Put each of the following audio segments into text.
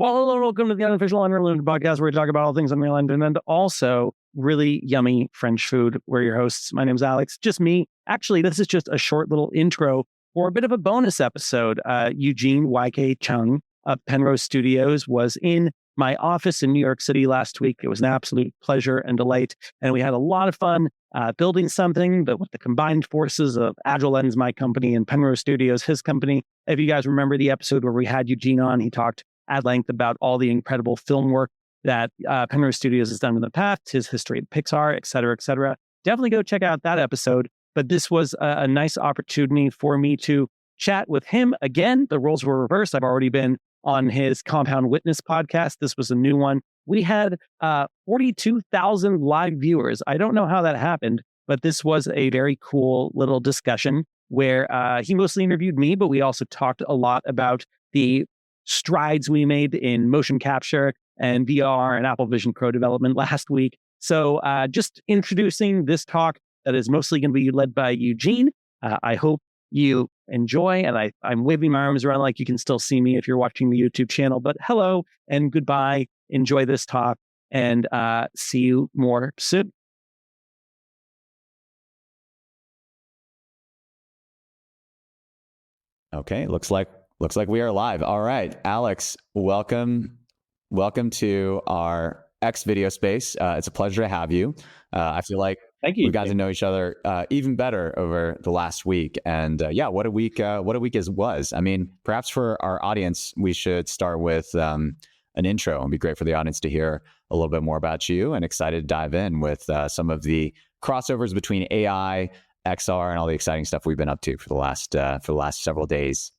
Well, hello, welcome to the Unofficial Unrelated Podcast, where we talk about all things Unreal and also really yummy French food. We're your hosts. My name's Alex. Just me. Actually, this is just a short little intro for a bit of a bonus episode. Eugene Chung of Penrose Studios was in my office in New York City last week. It was an absolute pleasure and delight, and we had a lot of fun building something, but with the combined forces of Agile Lens, my company, and Penrose Studios, his company. If you guys remember the episode where we had Eugene on, he talked at length about all the incredible film work that Penrose Studios has done in the past, his history at Pixar, et cetera, et cetera. Definitely go check out that episode. But this was a nice opportunity for me to chat with him again. The roles were reversed. I've already been on his Compound Witness podcast. This was a new one. We had 42,000 live viewers. I don't know how that happened, but this was a very cool little discussion where he mostly interviewed me, but we also talked a lot about the strides we made in motion capture and VR and Apple Vision Pro development last week. So just introducing this talk that is mostly going to be led by Eugene. I hope you enjoy, and I'm waving my arms around like you can still see me if you're watching the YouTube channel, but hello and goodbye. Enjoy this talk and see you more soon. Okay, looks like we are live. All right, Alex, welcome to our X video space. It's a pleasure to have you. I feel like Thank you. We got to know each other even better over the last week, and what a week was. I mean, perhaps for our audience, we should start with an intro. It'd be great for the audience to hear a little bit more about you, and excited to dive in with some of the crossovers between AI, XR, and all the exciting stuff we've been up to for the last several days.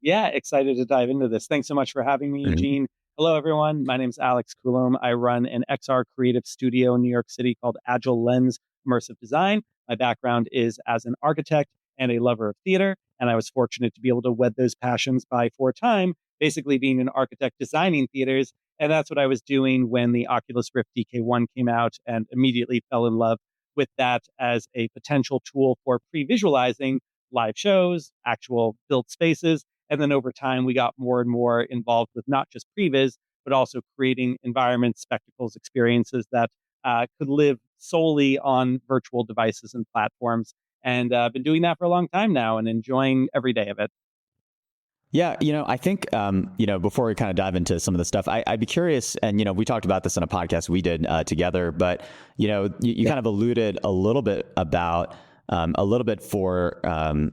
Yeah, excited to dive into this. Thanks so much for having me, Eugene. Hello, everyone. My name is Alex Coulombe. I run an XR creative studio in New York City called Agile Lens Immersive Design. My background is as an architect and a lover of theater, and I was fortunate to be able to wed those passions for a time, basically being an architect designing theaters. And that's what I was doing when the Oculus Rift DK1 came out, and immediately fell in love with that as a potential tool for pre-visualizing live shows, actual built spaces. And then over time, we got more and more involved with not just previs, but also creating environments, spectacles, experiences that could live solely on virtual devices and platforms. And I've been doing that for a long time now and enjoying every day of it. Yeah, I think, before we kind of dive into some of the stuff, I'd be curious, and, we talked about this on a podcast we did together, but, you kind of alluded a little bit about for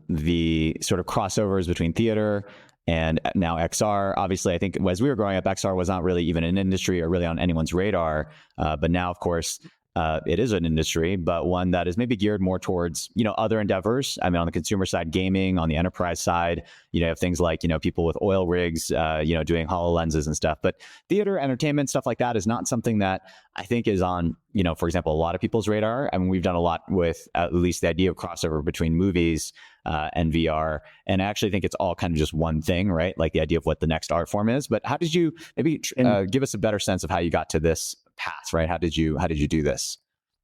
the sort of crossovers between theater and now XR. Obviously, I think as we were growing up, XR was not really even an industry or really on anyone's radar. But now, of course, it is an industry, but one that is maybe geared more towards, other endeavors. I mean, on the consumer side, gaming; on the enterprise side, you have things like, people with oil rigs, doing HoloLenses and stuff. But theater, entertainment, stuff like that is not something that I think is on, for example, a lot of people's radar. I mean, we've done a lot with at least the idea of crossover between movies and VR. And I actually think it's all kind of just one thing, right? Like the idea of what the next art form is. But how did you maybe give us a better sense of how you got to this path, right? How did you do this?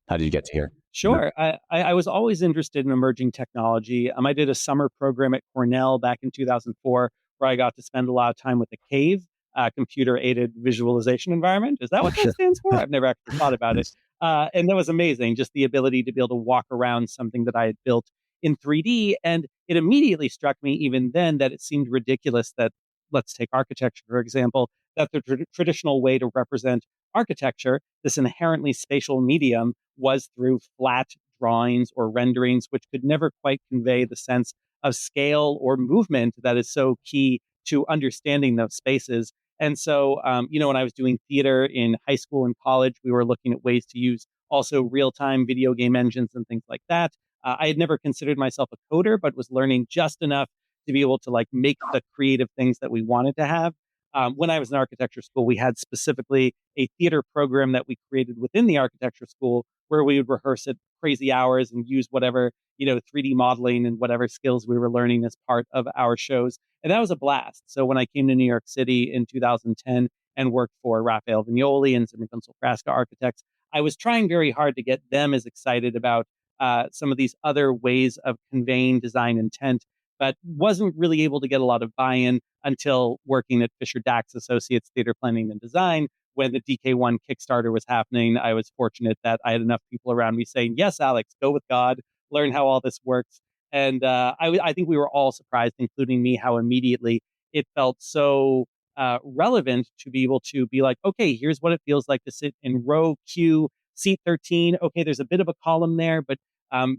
How did you get to here? Sure. I was always interested in emerging technology. I did a summer program at Cornell back in 2004, where I got to spend a lot of time with the CAVE, computer-aided visualization environment. Is that what that stands for? I've never actually thought about it. And that was amazing, just the ability to be able to walk around something that I had built in 3D. And it immediately struck me even then that it seemed ridiculous that, let's take architecture, for example, that the traditional way to represent architecture, this inherently spatial medium, was through flat drawings or renderings, which could never quite convey the sense of scale or movement that is so key to understanding those spaces. And so, when I was doing theater in high school and college, we were looking at ways to use also real-time video game engines and things like that. I had never considered myself a coder, but was learning just enough to be able to make the creative things that we wanted to have. When I was in architecture school, we had specifically a theater program that we created within the architecture school where we would rehearse at crazy hours and use whatever, 3D modeling and whatever skills we were learning as part of our shows. And that was a blast. So when I came to New York City in 2010 and worked for Raphael Vignoli and Zimmer Pencil Frasca Architects, I was trying very hard to get them as excited about some of these other ways of conveying design intent but wasn't really able to get a lot of buy-in until working at Fisher Dax Associates Theater Planning and Design. When the DK1 Kickstarter was happening, I was fortunate that I had enough people around me saying, yes, Alex, go with God, learn how all this works. And I think we were all surprised, including me, how immediately it felt so relevant to be able to be like, okay, here's what it feels like to sit in row Q, seat 13. Okay, there's a bit of a column there, but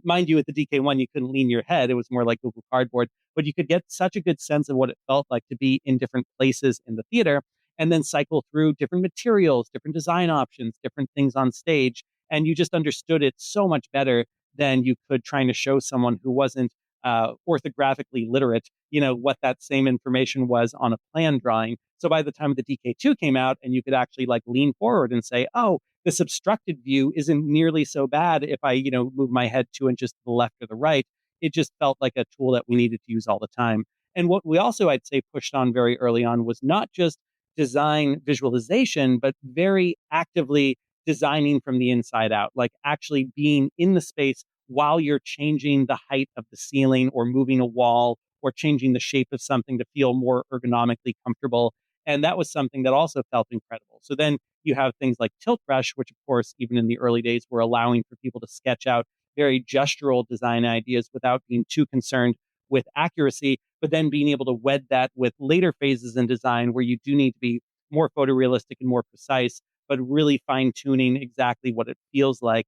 mind you, at the DK1, you couldn't lean your head. It was more like Google Cardboard, but you could get such a good sense of what it felt like to be in different places in the theater and then cycle through different materials, different design options, different things on stage. And you just understood it so much better than you could trying to show someone who wasn't orthographically literate, what that same information was on a plan drawing. So by the time the DK2 came out and you could actually like lean forward and say, oh, this obstructed view isn't nearly so bad if I, move my head 2 inches to the left or the right. It just felt like a tool that we needed to use all the time. And what we also, I'd say, pushed on very early on was not just design visualization, but very actively designing from the inside out, like actually being in the space while you're changing the height of the ceiling or moving a wall or changing the shape of something to feel more ergonomically comfortable. And that was something that also felt incredible. So then you have things like Tilt Brush, which of course, even in the early days, were allowing for people to sketch out very gestural design ideas without being too concerned with accuracy, but then being able to wed that with later phases in design where you do need to be more photorealistic and more precise, but really fine tuning exactly what it feels like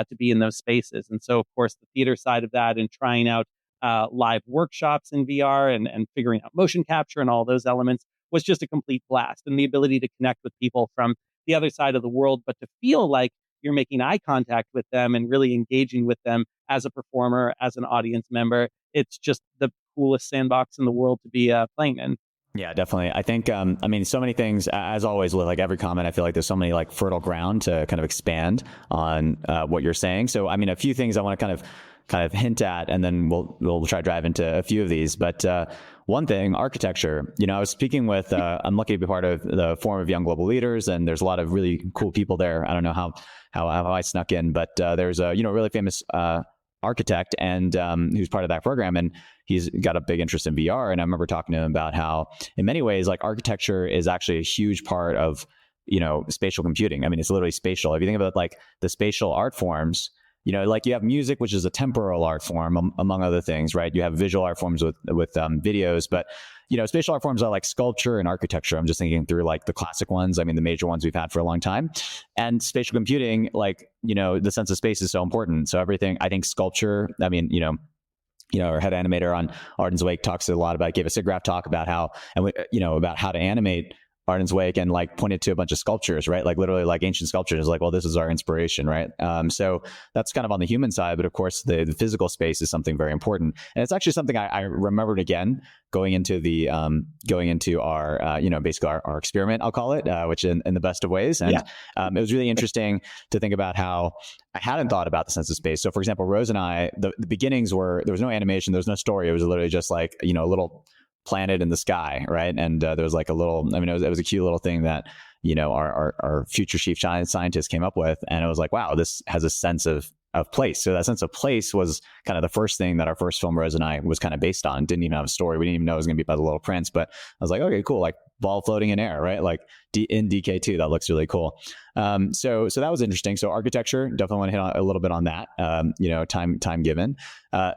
to be in those spaces. And so, of course, the theater side of that and trying out live workshops in VR and figuring out motion capture and all those elements was just a complete blast. And the ability to connect with people from the other side of the world, but to feel like you're making eye contact with them and really engaging with them as a performer, as an audience member. It's just the coolest sandbox in the world to be playing in. Yeah, definitely. I think, I mean, so many things, as always, with like every comment, I feel like there's so many like fertile ground to kind of expand on what you're saying. So, I mean, a few things I want to kind of hint at, and then we'll try to dive into a few of these. But one thing, architecture, I was speaking with, I'm lucky to be part of the Forum of Young Global Leaders, and there's a lot of really cool people there. I don't know how I snuck in, but there's a, really famous architect and who's part of that program, and he's got a big interest in VR. And I remember talking to him about how in many ways, like architecture is actually a huge part of, spatial computing. I mean, it's literally spatial. If you think about like the spatial art forms, like you have music, which is a temporal art form, among other things, right? You have visual art forms with videos, but spatial art forms are like sculpture and architecture. I'm just thinking through like the classic ones. I mean, the major ones we've had for a long time. And spatial computing, like, the sense of space is so important. So everything, I think sculpture, I mean, our head animator on Arden's Wake talks a lot about, gave a SIGGRAPH talk about how, and about how to animate Arden's Wake, and like pointed to a bunch of sculptures, right? Like literally like ancient sculptures, like, well, this is our inspiration, right? So that's kind of on the human side, but of course the physical space is something very important. And it's actually something I remembered again going into our, basically our experiment, I'll call it, which in the best of ways. And it was really interesting to think about how I hadn't thought about the sense of space. So for example, Rose and I, the beginnings were, there was no animation, there was no story. It was literally just like, a little planet in the sky, right? And there was like a little, it was a cute little thing that, our future chief scientist came up with. And it was like, wow, this has a sense of place. So that sense of place was kind of the first thing that our first film, Rose and I, was kind of based on. Didn't even have a story. We didn't even know it was going to be about the Little Prince, but I was like, okay, cool. Like ball floating in air, right? Like in DK2, that looks really cool. So that was interesting. So architecture, definitely want to hit a little bit on that, time given.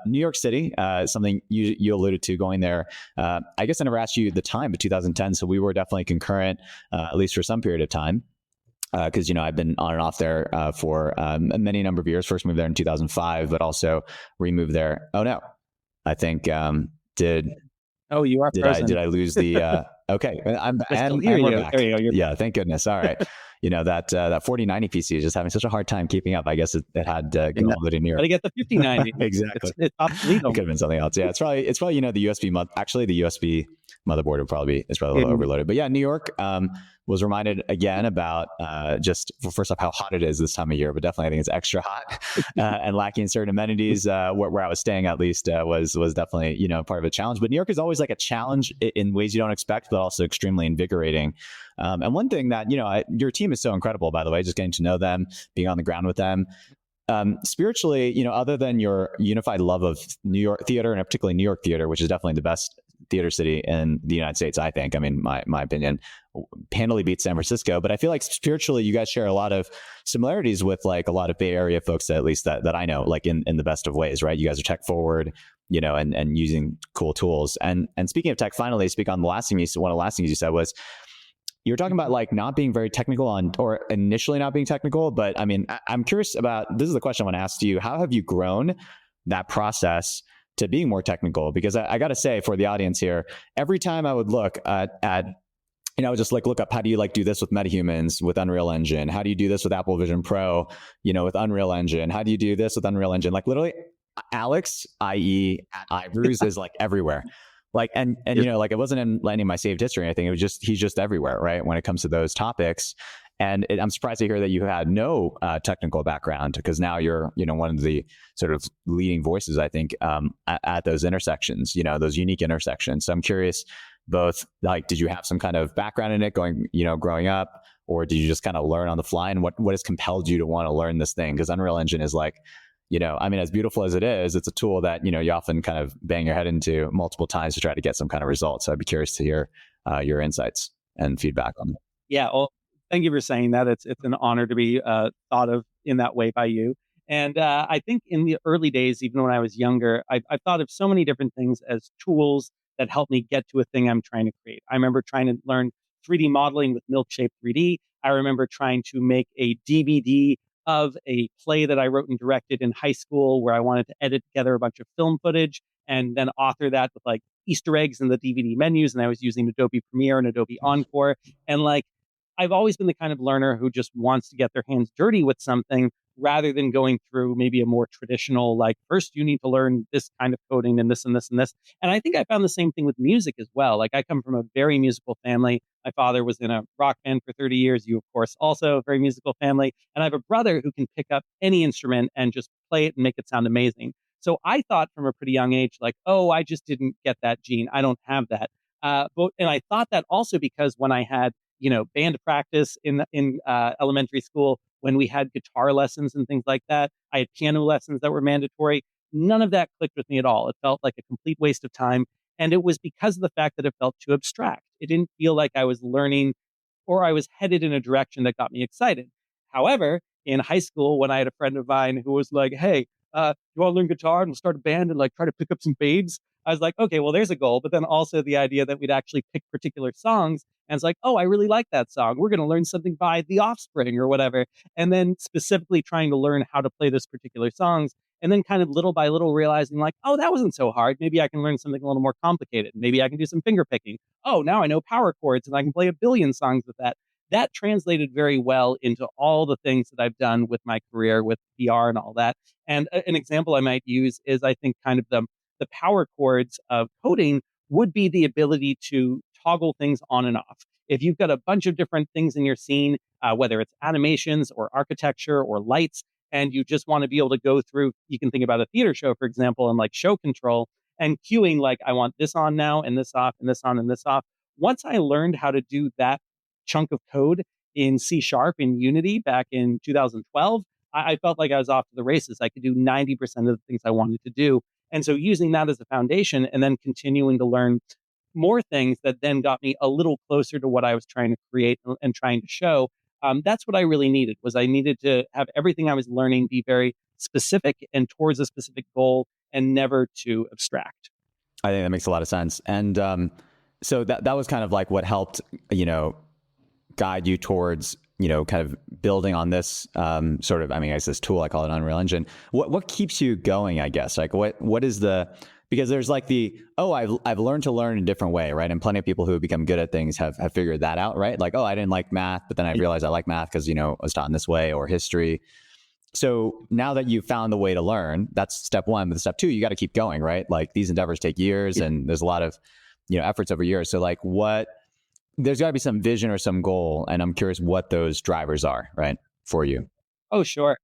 New York City, something you alluded to going there. I guess I never asked you the time, but 2010. So we were definitely concurrent, at least for some period of time. Because, I've been on and off there for many number of years. First moved there in 2005, but also removed there. Oh, no. I think, Oh, you are frozen. Did I lose the, okay. I'm back. And we're back. There you go. Yeah, thank goodness. All right. That 4090 PC is just having such a hard time keeping up. I guess it had to go a little near. Got to get the 5090. Exactly. It's obsolete. It could have been something else. Yeah, it's probably the USB. Actually, the USB motherboard is probably a little overloaded. But yeah, New York was reminded again about just first off how hot it is this time of year, but definitely I think it's extra hot and lacking certain amenities. Where I was staying at least was definitely part of a challenge. But New York is always like a challenge in ways you don't expect, but also extremely invigorating. And one thing that your team is so incredible, by the way, just getting to know them, being on the ground with them. spiritually, other than your unified love of New York theater, and particularly New York theater, which is definitely the best theater city in the United States, I think. I mean, my opinion handily beats San Francisco, but I feel like spiritually, you guys share a lot of similarities with like a lot of Bay Area folks, at least that I know, like in the best of ways, right? You guys are tech forward, and using cool tools. And speaking of tech, finally, speak on one of the last things you said was, you were talking about like not being very technical or initially not being technical, but I mean, I'm curious about, this is the question I want to ask you. How have you grown that process to being more technical? Because I got to say, for the audience here, every time I would look at I would just like look up, how do you like do this with MetaHumans with Unreal Engine? How do you do this with Apple Vision Pro, with Unreal Engine? How do you do this with Unreal Engine? Like literally Alex, i.e. at Ivers, is like everywhere. Like, and like it wasn't in any of my saved history or anything. It was just, he's just everywhere, right? When it comes to those topics. And I'm surprised to hear that you had no technical background, because now you're, one of the sort of leading voices, I think, at those intersections, those unique intersections. So I'm curious, both like, did you have some kind of background in it growing up, or did you just kind of learn on the fly? And what has compelled you to want to learn this thing? Because Unreal Engine is like, I mean, as beautiful as it is, it's a tool that, you often kind of bang your head into multiple times to try to get some kind of result. So I'd be curious to hear your insights and feedback on it. Yeah. Well, thank you for saying that. It's an honor to be thought of in that way by you. And I think in the early days, even when I was younger, I thought of so many different things as tools that help me get to a thing I'm trying to create. I remember trying to learn 3D modeling with Milkshaped 3D. I remember trying to make a DVD of a play that I wrote and directed in high school, where I wanted to edit together a bunch of film footage and then author that with like Easter eggs in the DVD menus. And I was using Adobe Premiere and Adobe Encore. And like, I've always been the kind of learner who just wants to get their hands dirty with something rather than going through maybe a more traditional, like, first you need to learn this kind of coding and this and this and this. And I think I found the same thing with music as well. Like, I come from a very musical family. My father was in a rock band for 30 years. You, of course, also a very musical family. And I have a brother who can pick up any instrument and just play it and make it sound amazing. So I thought from a pretty young age, like, oh, I just didn't get that gene. I don't have that. And I thought that also because when I had band practice in elementary school, when we had guitar lessons and things like that, I had piano lessons that were mandatory. None of that clicked with me at all. It felt like a complete waste of time. And it was because of the fact that it felt too abstract. It didn't feel like I was learning or I was headed in a direction that got me excited. However, in high school, when I had a friend of mine who was like, hey, you want to learn guitar and we'll start a band and like try to pick up some babes? I was like, okay, well, there's a goal. But then also the idea that we'd actually pick particular songs. And it's like, oh, I really like that song. We're going to learn something by The Offspring or whatever. And then specifically trying to learn how to play those particular songs. And then kind of little by little realizing like, oh, that wasn't so hard. Maybe I can learn something a little more complicated. Maybe I can do some finger picking. Oh, now I know power chords and I can play a billion songs with that. That translated very well into all the things that I've done with my career with VR and all that. And an example I might use is I think kind of the power chords of coding would be the ability to toggle things on and off. If you've got a bunch of different things in your scene, whether it's animations or architecture or lights, and you just want to be able to go through, you can think about a theater show, for example, and like show control and queuing, like I want this on now and this off and this on and this off. Once I learned how to do that chunk of code in C# in Unity back in 2012, I felt like I was off to the races. I could do 90% of the things I wanted to do. And so using that as a foundation and then continuing to learn more things that then got me a little closer to what I was trying to create and trying to show. That's what I really needed, was I needed to have everything I was learning be very specific and towards a specific goal and never too abstract. I think that makes a lot of sense. And so that was kind of like what helped, guide you towards, kind of building on this sort of, I mean, I guess this tool, I call it Unreal Engine. What keeps you going, I guess? Like what is because there's like I've learned to learn in a different way, right? And plenty of people who have become good at things have figured that out, right? Like, oh, I didn't like math, but then I realized I like math because, I was taught in this way, or history. So now that you've found the way to learn, that's step one. But step two, you got to keep going, right? Like these endeavors take years and there's a lot of, efforts over years. So like there's got to be some vision or some goal. And I'm curious what those drivers are, right, for you. Oh, sure.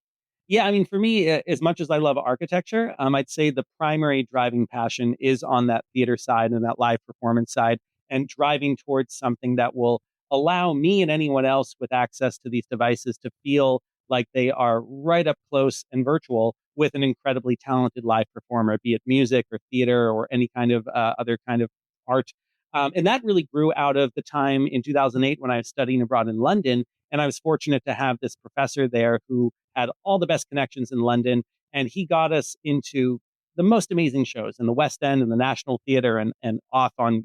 Yeah, I mean, for me, as much as I love architecture, I'd say the primary driving passion is on that theater side and that live performance side, and driving towards something that will allow me and anyone else with access to these devices to feel like they are right up close and virtual with an incredibly talented live performer, be it music or theater or any kind of other kind of art. And that really grew out of the time in 2008 when I was studying abroad in London. And I was fortunate to have this professor there who had all the best connections in London. And he got us into the most amazing shows in the West End and the National Theatre and off on,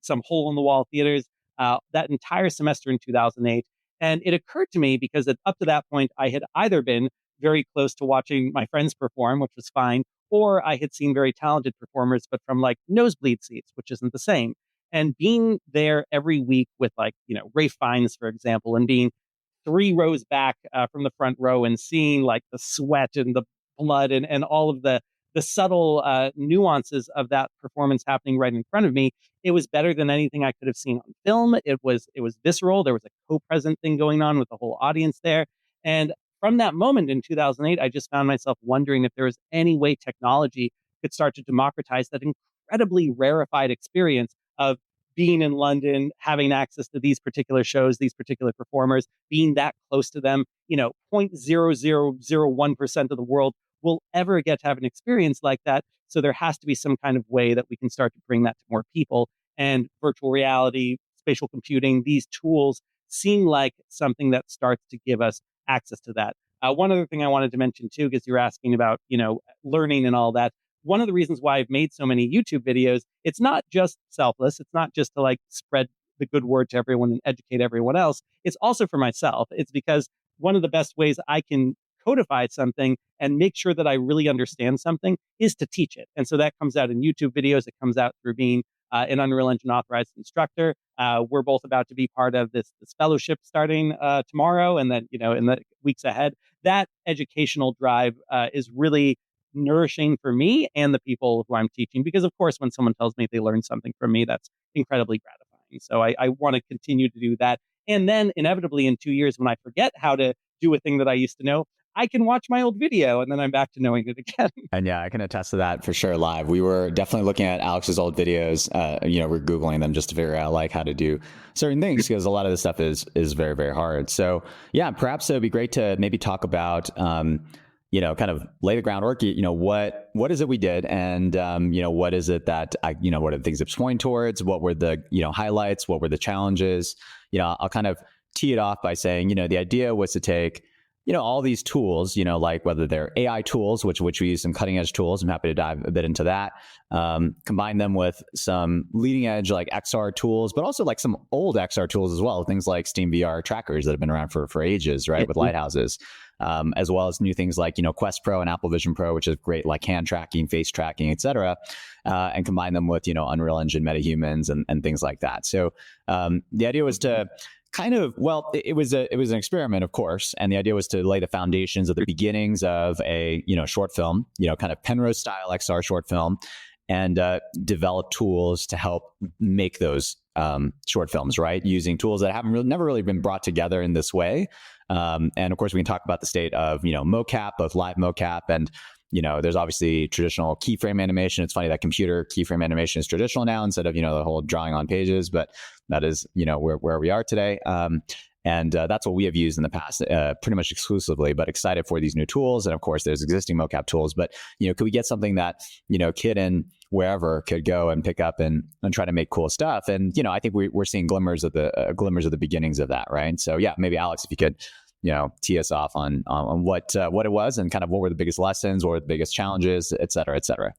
some hole in the wall theaters that entire semester in 2008. And it occurred to me because up to that point, I had either been very close to watching my friends perform, which was fine, or I had seen very talented performers, but from like nosebleed seats, which isn't the same. And being there every week with like, Ray Fiennes, for example, and being 3 rows back from the front row and seeing like the sweat and the blood and all of the subtle nuances of that performance happening right in front of me, it was better than anything I could have seen on film. It was visceral. There was a co-present thing going on with the whole audience there. And from that moment in 2008, I just found myself wondering if there was any way technology could start to democratize that incredibly rarefied experience of being in London, having access to these particular shows, these particular performers, being that close to them. 0.0001% of the world will ever get to have an experience like that. So there has to be some kind of way that we can start to bring that to more people. And virtual reality, spatial computing, these tools seem like something that starts to give us access to that. One other thing I wanted to mention too, because you're asking about, learning and all that. One of the reasons why I've made so many YouTube videos, it's not just selfless. It's not just to like spread the good word to everyone and educate everyone else. It's also for myself. It's because one of the best ways I can codify something and make sure that I really understand something is to teach it. And so that comes out in YouTube videos. It comes out through being an Unreal Engine authorized instructor. We're both about to be part of this fellowship starting tomorrow, and then in the weeks ahead. That educational drive is really nourishing for me and the people who I'm teaching, because of course, when someone tells me they learned something from me, that's incredibly gratifying. So I want to continue to do that. And then inevitably in 2 years, when I forget how to do a thing that I used to know, I can watch my old video and then I'm back to knowing it again. And yeah, I can attest to that for sure live. We were definitely looking at Alex's old videos. We're Googling them just to figure out like how to do certain things because a lot of this stuff is very, very hard. So yeah, perhaps it would be great to maybe talk about, kind of lay the groundwork, what is it we did? And, what is it that what are the things it's pointing towards? What were the, highlights? What were the challenges? I'll kind of tee it off by saying, the idea was to take, all these tools, like whether they're AI tools, which we use some cutting edge tools. I'm happy to dive a bit into that. Combine them with some leading edge like XR tools, but also like some old XR tools as well. Things like Steam VR trackers that have been around for ages, right? With lighthouses, as well as new things like, Quest Pro and Apple Vision Pro, which is great, like hand tracking, face tracking, et cetera. And combine them with, Unreal Engine metahumans and things like that. So the idea was to it was an experiment, of course, and the idea was to lay the foundations of the beginnings of a short film, kind of Penrose style XR short film, and develop tools to help make those short films, right? Using tools that never really been brought together in this way, and of course we can talk about the state of mocap, both live mocap and there's obviously traditional keyframe animation. It's funny that computer keyframe animation is traditional now instead of, the whole drawing on pages, but that is, where we are today. And that's what we have used in the past, pretty much exclusively, but excited for these new tools. And of course, there's existing mocap tools, but, could we get something that, kid in wherever could go and pick up and try to make cool stuff? And, I think we're seeing glimmers of the beginnings of that, right? So yeah, maybe Alex, if you could tee us off on what it was and kind of what were the biggest lessons or the biggest challenges, et cetera, et cetera.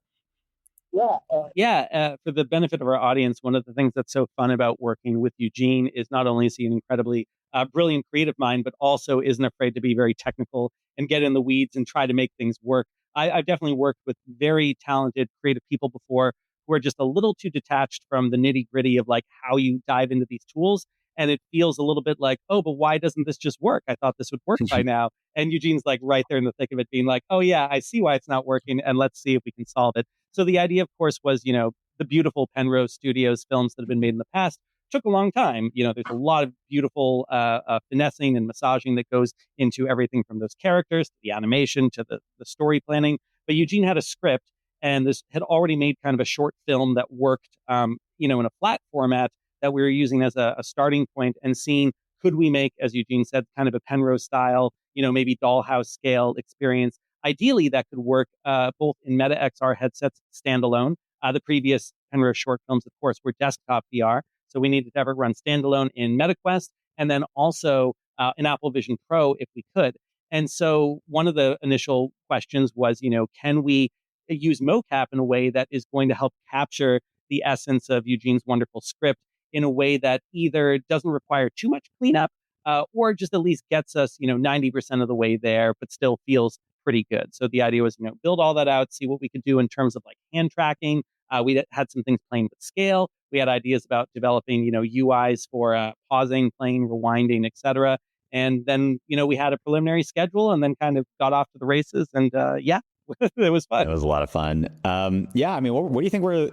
For the benefit of our audience, one of the things that's so fun about working with Eugene is not only is he an incredibly brilliant creative mind, but also isn't afraid to be very technical and get in the weeds and try to make things work. I've definitely worked with very talented creative people before who are just a little too detached from the nitty gritty of like how you dive into these tools. And it feels a little bit like, oh, but why doesn't this just work? I thought this would work by now. And Eugene's like right there in the thick of it being like, oh yeah, I see why it's not working. And let's see if we can solve it. So the idea, of course, was, the beautiful Penrose Studios films that have been made in the past took a long time. There's a lot of beautiful finessing and massaging that goes into everything from those characters, to the animation, to the story planning. But Eugene had a script and this had already made kind of a short film that worked, in a flat format that we were using as a starting point and seeing could we make, as Eugene said, kind of a Penrose style, maybe dollhouse scale experience? Ideally, that could work both in Meta XR headsets standalone. The previous Penrose short films, of course, were desktop VR. So we needed to have it run standalone in MetaQuest and then also in Apple Vision Pro if we could. And so one of the initial questions was, can we use Mocap in a way that is going to help capture the essence of Eugene's wonderful script in a way that either doesn't require too much cleanup or just at least gets us, 90% of the way there, but still feels pretty good. So the idea was, build all that out, see what we could do in terms of like hand tracking. We had some things playing with scale. We had ideas about developing, UIs for pausing, playing, rewinding, etc. And then, we had a preliminary schedule and then kind of got off to the races. And yeah, it was fun. It was a lot of fun. Yeah, I mean, what do you think were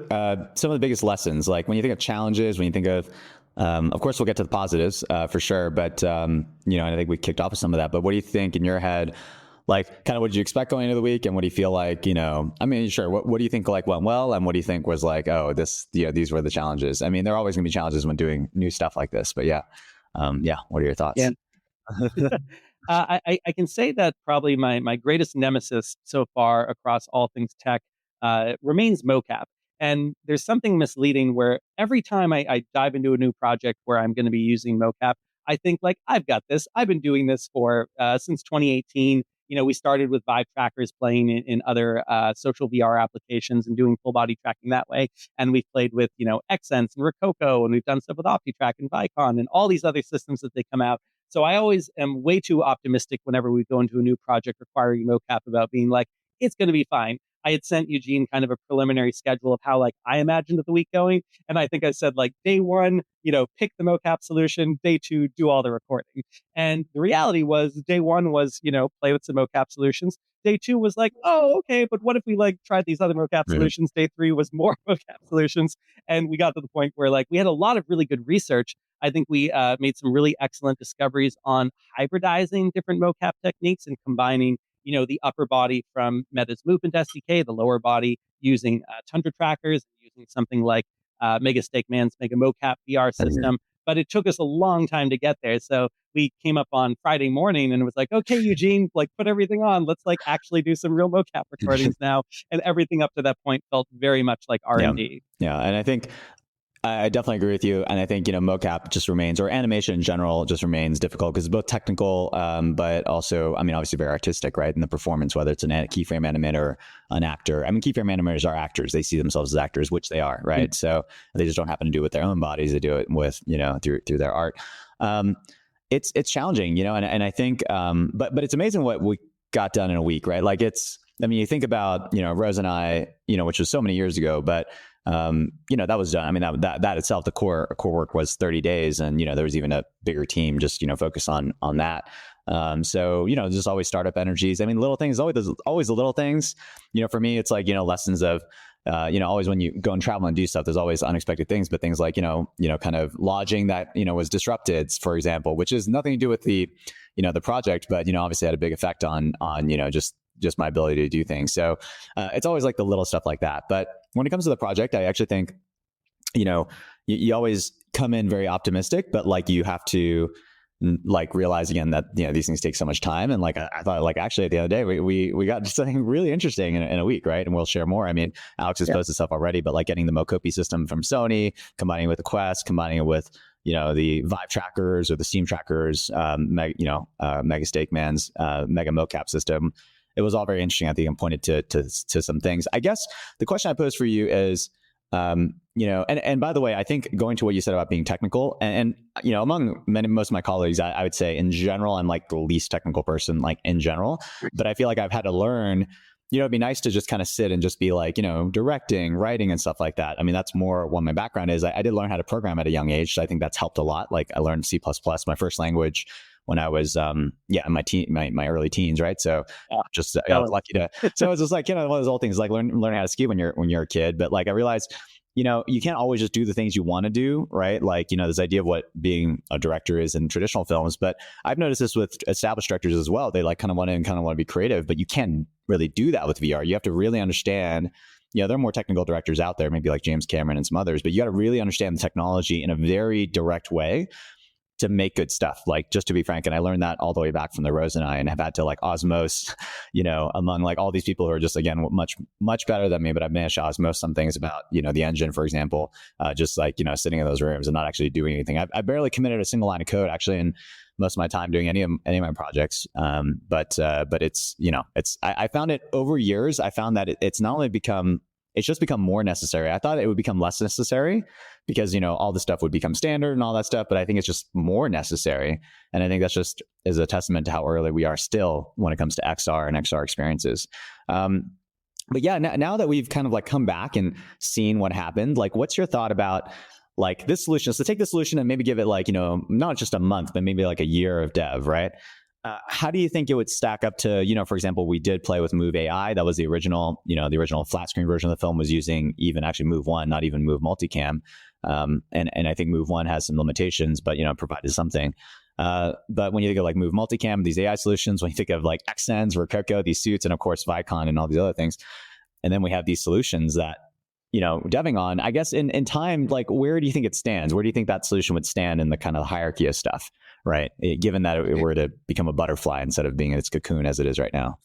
some of the biggest lessons? Like when you think of challenges, when you think of course, we'll get to the positives for sure. But, and I think we kicked off with some of that. But what do you think in your head? Like, kind of what did you expect going into the week? And what do you feel like, I mean, sure. What do you think like went well? And what do you think was like, oh, these were the challenges? I mean, there are always going to be challenges when doing new stuff like this. But yeah. What are your thoughts? Yeah. I can say that probably my greatest nemesis so far across all things tech remains Mocap. And there's something misleading where every time I dive into a new project where I'm going to be using Mocap, I think like, I've got this. I've been doing this for since 2018. We started with Vive trackers playing in other social VR applications and doing full body tracking that way. And we've played with, Xsense and Rococo, and we've done stuff with OptiTrack and Vicon and all these other systems that they come out. So I always am way too optimistic whenever we go into a new project requiring Mocap about being like, it's going to be fine. I had sent Eugene kind of a preliminary schedule of how like I imagined the week going. And I think I said like day one, pick the Mocap solution, day two, do all the recording. And the reality was day one was, play with some Mocap solutions. Day two was like, oh, okay, but what if we like tried these other Mocap solutions? Day three was more Mocap solutions. And we got to the point where like we had a lot of really good research. I think we made some really excellent discoveries on hybridizing different Mocap techniques and combining the upper body from Meta's Movement SDK, the lower body using Tundra trackers, using something like Mega Steakman's Mega Mocap VR system. But it took us a long time to get there. So we came up on Friday morning and it was like, okay, Eugene, like put everything on. Let's like actually do some real Mocap recordings now. And everything up to that point felt very much like R&D. Yeah. And I think I definitely agree with you. And I think, Mocap just remains, or animation in general just remains difficult because it's both technical, but also, I mean, obviously very artistic, right? In the performance, whether it's a keyframe animator or an actor. I mean, keyframe animators are actors. They see themselves as actors, which they are, right? Mm-hmm. So they just don't happen to do it with their own bodies. They do it with, through their art. It's challenging, and I think, but it's amazing what we got done in a week, right? Like you think about, Rose and I, which was so many years ago, but that was done. I mean, that itself, the core work was 30 days. And, there was even a bigger team just, focused on that. So, just always startup energies. I mean, little things, always the little things, for me, it's like, lessons of, always when you go and travel and do stuff, there's always unexpected things, but things like, kind of lodging that, was disrupted, for example, which is nothing to do with the, the project, but, obviously had a big effect on, just my ability to do things. So it's always like the little stuff like that. But when it comes to the project, I actually think, you always come in very optimistic, but like you have to like realize again that, these things take so much time. And like, I thought like actually at the end of the day, we got something really interesting in a week, right? And we'll share more. I mean, Alex has posted stuff already, but like getting the Mocopy system from Sony, combining it with the Quest, combining it with, the Vive trackers or the Steam trackers, Mega Steakman's Mega Mocap system. It was all very interesting. I think I'm pointed to some things. I guess the question I pose for you is, and by the way, I think going to what you said about being technical and among most of my colleagues, I would say in general, I'm like the least technical person, like in general, but I feel like I've had to learn, it'd be nice to just kind of sit and just be like, directing, writing and stuff like that. I mean, that's more what my background is. I did learn how to program at a young age. So I think that's helped a lot. Like I learned C++, my first language, when I was, in my early teens, right? So I was lucky to. So it was just like one of those old things, like learn how to ski when you're a kid. But like I realized, you can't always just do the things you want to do, right? Like this idea of what being a director is in traditional films. But I've noticed this with established directors as well. They like kind of want to be creative, but you can't really do that with VR. You have to really understand. There are more technical directors out there, maybe like James Cameron and some others, but you got to really understand the technology in a very direct way to make good stuff. Like, just to be frank, and I learned that all the way back from the Rose and I, and have had to like osmose, among like all these people who are just, again, much better than me, but I've managed to osmose some things about, the engine, for example, just like, sitting in those rooms and not actually doing anything. I barely committed a single line of code actually in most of my time doing any of my projects. But I found it over years. I found that it's not only it's just become more necessary. I thought it would become less necessary because, all the stuff would become standard and all that stuff, but I think it's just more necessary. And I think that's just is a testament to how early we are still when it comes to XR and XR experiences. But yeah, now that we've kind of like come back and seen what happened, like, what's your thought about like this solution? So take the solution and maybe give it like, not just a month, but maybe like a year of dev, right? How do you think it would stack up to, for example, we did play with Move AI. That was the original flat screen version of the film was using even actually Move One, not even Move Multicam. And I think Move One has some limitations, but, provided something. But when you think of like Move Multicam, these AI solutions, when you think of like Xsens, Rococo, these suits, and of course Vicon and all these other things, and then we have these solutions that, deving on, I guess in time, like, where do you think it stands? Where do you think that solution would stand in the kind of hierarchy of stuff, right? Given that it were to become a butterfly instead of being in its cocoon as it is right now.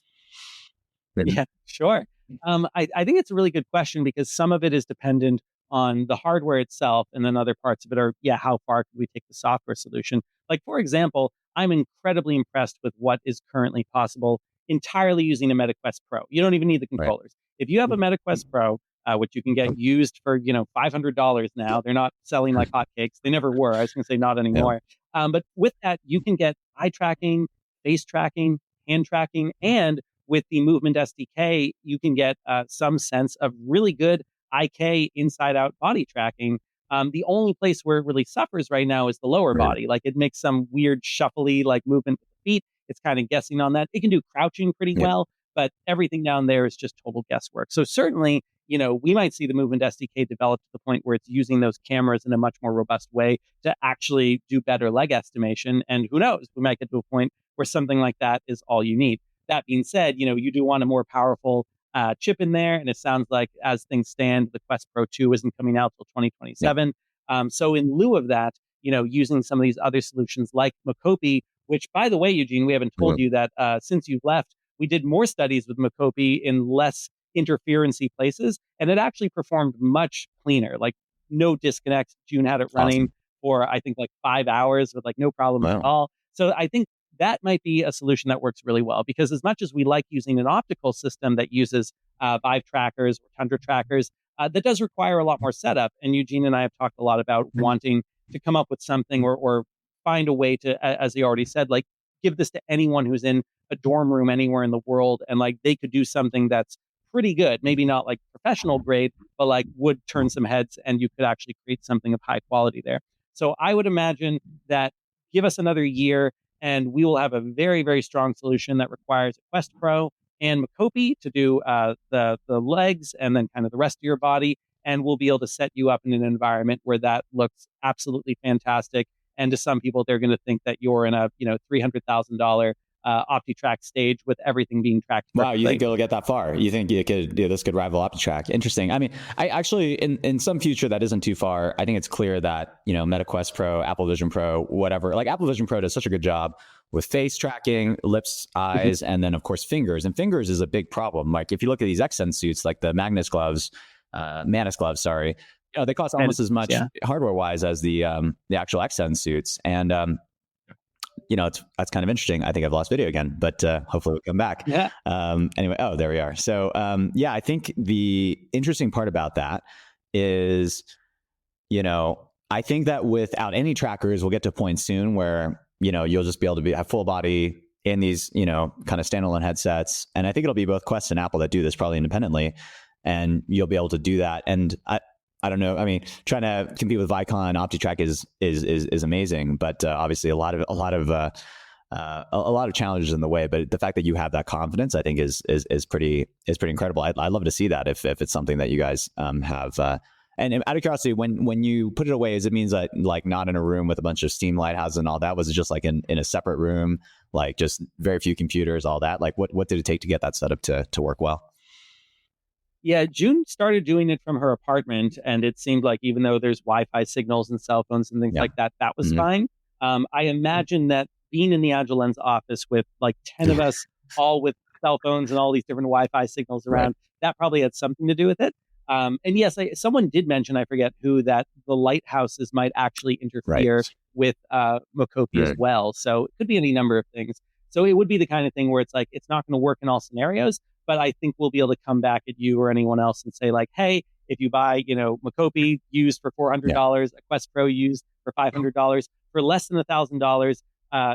Yeah, sure. I think it's a really good question because some of it is dependent on the hardware itself, and then other parts of it are, how far could we take the software solution? Like, for example, I'm incredibly impressed with what is currently possible entirely using a MetaQuest Pro. You don't even need the controllers. Right. If you have a MetaQuest Pro, which you can get used for, $500 now, they're not selling like hotcakes. They never were. I was going to say not anymore. Yeah. But with that, you can get eye tracking, face tracking, hand tracking, and with the Movement SDK, you can get some sense of really good IK inside-out body tracking. The only place where it really suffers right now is the lower body. Like, it makes some weird shuffly like movement with the feet. It's kind of guessing on that. It can do crouching pretty well, but everything down there is just total guesswork. So certainly, we might see the Movement SDK develop to the point where it's using those cameras in a much more robust way to actually do better leg estimation. And who knows, we might get to a point where something like that is all you need. That being said, you do want a more powerful chip in there. And it sounds like, as things stand, the Quest Pro 2 isn't coming out till 2027. So in lieu of that, using some of these other solutions like Mocap, which, by the way, Eugene, we haven't told you that since you've left, we did more studies with Mocap in less interferency places, and it actually performed much cleaner, like no disconnects. June had it running for, I think, like 5 hours with like no problems at all. So I think that might be a solution that works really well, because as much as we like using an optical system that uses Vive trackers or Tundra trackers, that does require a lot more setup. And Eugene and I have talked a lot about wanting to come up with something or find a way to, as he already said, like, give this to anyone who's in a dorm room anywhere in the world, and like they could do something that's pretty good, maybe not like professional grade, but like would turn some heads, and you could actually create something of high quality there. So I would imagine that give us another year and we will have a very, very strong solution that requires a Quest Pro and Mocap to do the legs and then kind of the rest of your body. And we'll be able to set you up in an environment where that looks absolutely fantastic. And to some people, they're going to think that you're in a $300,000 OptiTrack stage with everything being tracked perfectly. Wow, you think it'll get that far? You think this could rival OptiTrack? Interesting. I mean, I actually, in some future that isn't too far, I think it's clear that, MetaQuest Pro, Apple Vision Pro, whatever, like Apple Vision Pro does such a good job with face tracking, lips, eyes, and then of course fingers. And fingers is a big problem. Like, if you look at these Xsens suits, like the Manus gloves, sorry, they cost almost as much hardware-wise as the actual Xsens suits. And that's kind of interesting. I think I've lost video again, but hopefully we'll come back. Yeah. Anyway, there we are. So I think the interesting part about that is, I think that without any trackers, we'll get to a point soon where, you'll just be able to have full body in these, kind of standalone headsets. And I think it'll be both Quest and Apple that do this probably independently. And you'll be able to do that. And I don't know. I mean, trying to compete with Vicon, OptiTrack is amazing, but obviously a lot of challenges in the way. But the fact that you have that confidence, I think, is pretty incredible. I'd love to see that if it's something that you guys have. And out of curiosity, when you put it away, does it means that like not in a room with a bunch of steam lighthouses and all that? Was it just like in a separate room, like just very few computers, all that? Like what did it take to get that set up to work well? Yeah, June started doing it from her apartment, and it seemed like even though there's Wi-Fi signals and cell phones and things like that, that was fine. I imagine that being in the AgileLens office with like 10 of us, all with cell phones and all these different Wi-Fi signals Right. around, that probably had something to do with it. And yes, someone did mention, I forget who, that the lighthouses might actually Right. interfere with Mocopi as Right. well. So it could be any number of things. So it would be the kind of thing where it's like, it's not going to work in all scenarios, but I think we'll be able to come back at you or anyone else and say like, hey, if you buy, Mocopi used for Yeah. $400, a Quest Pro used for $500, for less than $1,000,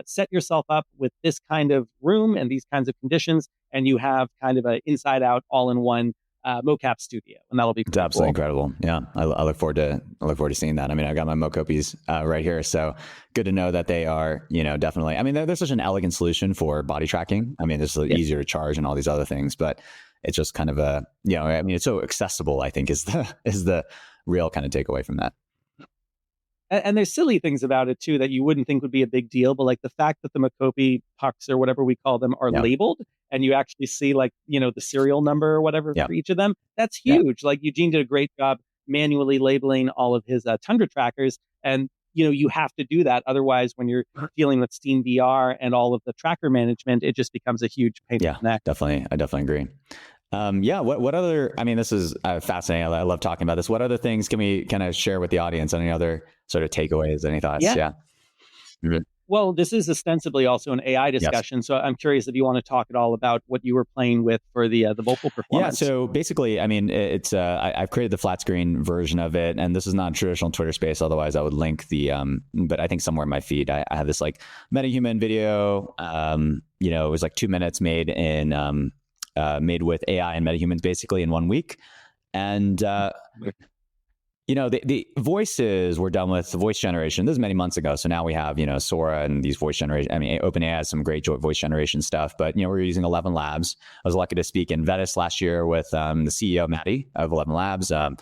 set yourself up with this kind of room and these kinds of conditions, and you have kind of an inside out, all in one mocap studio, and that'll be It's pretty absolutely cool. incredible. Yeah, I look forward to seeing that. I mean, I got my Mocopies right here, so good to know that they are, definitely. I mean, they're such an elegant solution for body tracking. I mean, it's Yeah. easier to charge and all these other things, but it's just kind of I mean, it's so accessible. I think is the real kind of takeaway from that. And there's silly things about it too that you wouldn't think would be a big deal, but like the fact that the Mocopi pucks or whatever we call them are Yeah, labeled, and you actually see like the serial number or whatever yeah, for each of them. That's yeah. huge. Like Eugene did a great job manually labeling all of his Tundra trackers, and you have to do that. Otherwise, when you're dealing with Steam VR and all of the tracker management, it just becomes a huge pain in Yeah, the neck. definitely. I definitely agree. Yeah. What other? I mean, this is fascinating. I love talking about this. What other things can we kind of share with the audience? Any other sort of takeaways? Any thoughts? Yeah. Yeah. Mhm. Well, this is ostensibly also an AI Yes. discussion, so I'm curious if you want to talk at all about what you were playing with for the vocal Yeah. performance. So basically, I mean, it's I've created the flat screen version of it, and this is not a traditional Twitter space. Otherwise, I would link the but I think somewhere in my feed, I have this like MetaHuman video. It was like 2 minutes made with AI and MetaHumans basically in 1 week, and the voices were done with the voice generation. This is many months ago. So now we have, Sora and these voice generation. I mean, OpenAI has some great voice generation stuff, but, we're using 11 Labs. I was lucky to speak in Venice last year with the CEO, Matty, of 11 Labs. And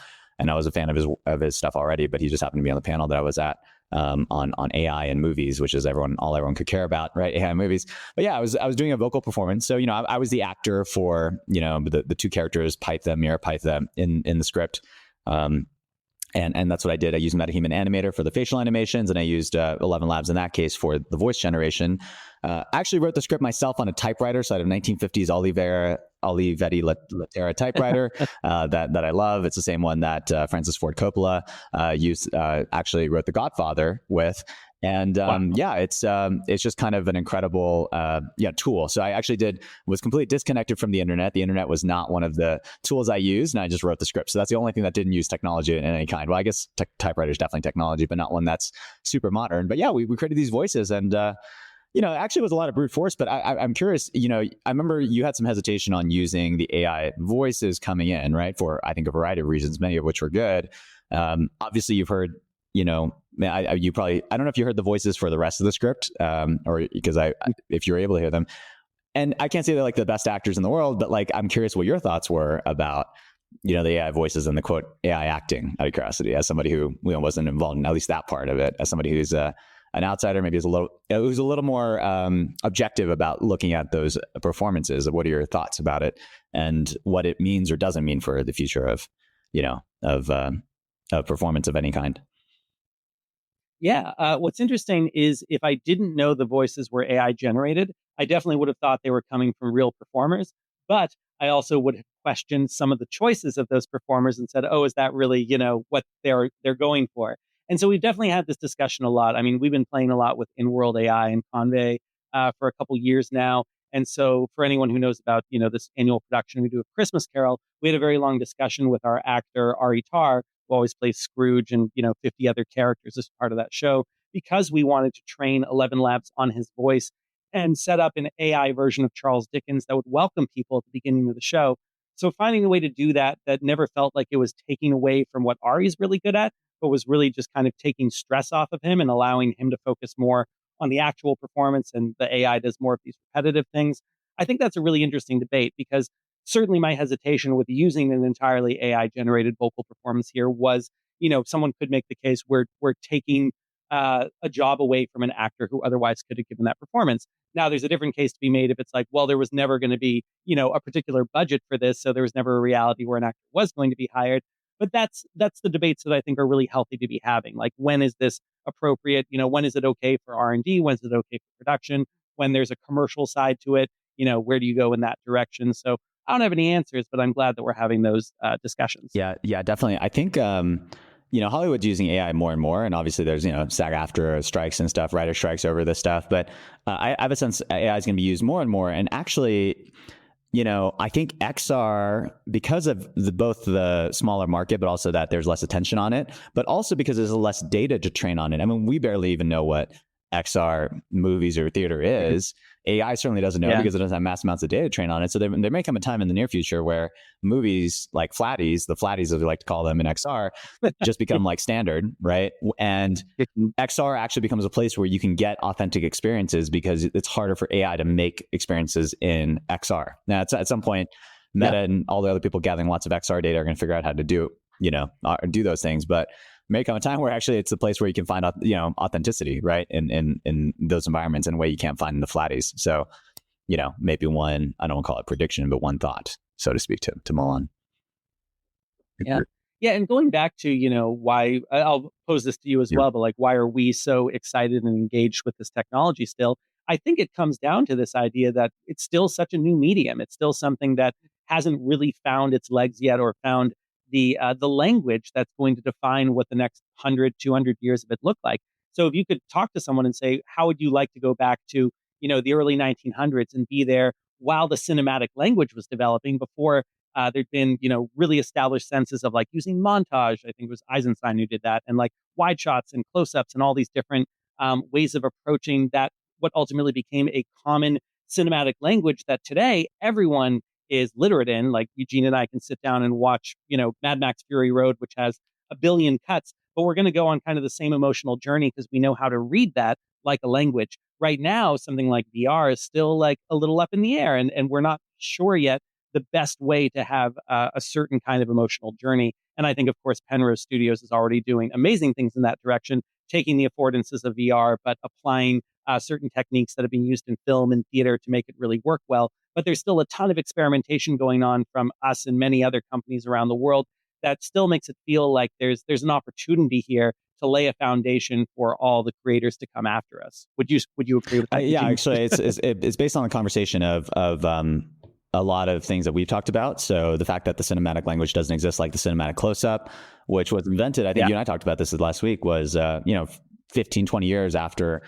I was a fan of his stuff already, but he just happened to be on the panel that I was at on AI and movies, which is all everyone could care about, right? AI and movies. But yeah, I was doing a vocal performance. So, I was the actor for, the two characters, Pytha, Mira Pytha in the script. And that's what I did. I used MetaHuman Animator for the facial animations, and I used 11 Labs in that case for the voice generation. I actually wrote the script myself on a typewriter. So I had a 1950s Olivetti Latera typewriter that I love. It's the same one that Francis Ford Coppola actually wrote The Godfather with. And Wow. it's just kind of an incredible tool. So I actually was completely disconnected from the internet. The internet was not one of the tools I used, and I just wrote the script. So that's the only thing that didn't use technology in any kind. Well, I guess typewriter is definitely technology, but not one that's super modern. But yeah, we created these voices, and actually it was a lot of brute force. But I'm curious. I remember you had some hesitation on using the AI voices coming in, right? For I think a variety of reasons, many of which were good. Obviously, you've heard. You probably, I don't know if you heard the voices for the rest of the script, or because if you're able to hear them, and I can't say they're like the best actors in the world, but like, I'm curious what your thoughts were about, the AI voices and the quote AI acting, out of curiosity, as somebody who wasn't involved in at least that part of it, as somebody who's an outsider, maybe who's a little more objective about looking at those performances. What are your thoughts about it and what it means or doesn't mean for the future of, of performance of any kind? Yeah. What's interesting is if I didn't know the voices were AI generated, I definitely would have thought they were coming from real performers. But I also would have questioned some of the choices of those performers and said, "Oh, is that really what they're going for?" And so we've definitely had this discussion a lot. I mean, we've been playing a lot with in-world AI and Convey for a couple years now. And so for anyone who knows about this annual production we do of Christmas Carol, we had a very long discussion with our actor Ari Tar, who always plays Scrooge and 50 other characters as part of that show, because we wanted to train 11 Labs on his voice and set up an AI version of Charles Dickens that would welcome people at the beginning of the show. So finding a way to do that never felt like it was taking away from what Ari's really good at, but was really just kind of taking stress off of him and allowing him to focus more on the actual performance, and the AI does more of these repetitive things. I think that's a really interesting debate, because certainly my hesitation with using an entirely AI generated vocal performance here was, someone could make the case we're taking a job away from an actor who otherwise could have given that performance. Now, there's a different case to be made if it's like, well, there was never going to be, a particular budget for this, so there was never a reality where an actor was going to be hired. But that's the debates that I think are really healthy to be having. Like, when is this appropriate? When is it okay for R&D? When is it okay for production? When there's a commercial side to it, where do you go in that direction? So I don't have any answers, but I'm glad that we're having those discussions. Yeah, definitely. I think, Hollywood's using AI more and more, and obviously there's, SAG-AFTRA strikes and stuff, writer strikes over this stuff. But I have a sense AI is going to be used more and more. And actually, I think XR, because of both the smaller market, but also that there's less attention on it, but also because there's less data to train on it. I mean, we barely even know what XR movies or theater is. AI certainly doesn't know because it doesn't have mass amounts of data to train on it. So there may come a time in the near future where movies like flatties, the flatties as we like to call them in XR, just become like standard, right? And XR actually becomes a place where you can get authentic experiences because it's harder for AI to make experiences in XR. Now, at some point, Meta and all the other people gathering lots of XR data are going to figure out how to do those things. But may come a time where actually it's the place where you can find out, authenticity, right? In those environments in a way you can't find in the flatties. So, maybe one, I don't want to call it prediction, but one thought, so to speak, to mull on. Yeah. Yeah. And going back to, why, I'll pose this to you as well, but like, why are we so excited and engaged with this technology still? I think it comes down to this idea that it's still such a new medium. It's still something that hasn't really found its legs yet, or found the language that's going to define what the next 100, 200 years of it look like. So if you could talk to someone and say, how would you like to go back to, the early 1900s and be there while the cinematic language was developing, before there'd been, really established senses of like using montage. I think it was Eisenstein who did that, and like wide shots and close-ups and all these different ways of approaching that, what ultimately became a common cinematic language that today everyone is literate in. Like, Eugene and I can sit down and watch, Mad Max Fury Road, which has a billion cuts, but we're going to go on kind of the same emotional journey because we know how to read that like a language. Right now, something like VR is still like a little up in the air, and we're not sure yet the best way to have a certain kind of emotional journey. And I think, of course, Penrose Studios is already doing amazing things in that direction, taking the affordances of VR, but applying certain techniques that have been used in film and theater to make it really work well. But there's still a ton of experimentation going on from us and many other companies around the world that still makes it feel like there's an opportunity here to lay a foundation for all the creators to come after us. Would you agree with that? Yeah, actually, it's based on the conversation of a lot of things that we've talked about. So the fact that the cinematic language doesn't exist, like the cinematic close-up, which was invented, I think you and I talked about this last week, was 15, 20 years after.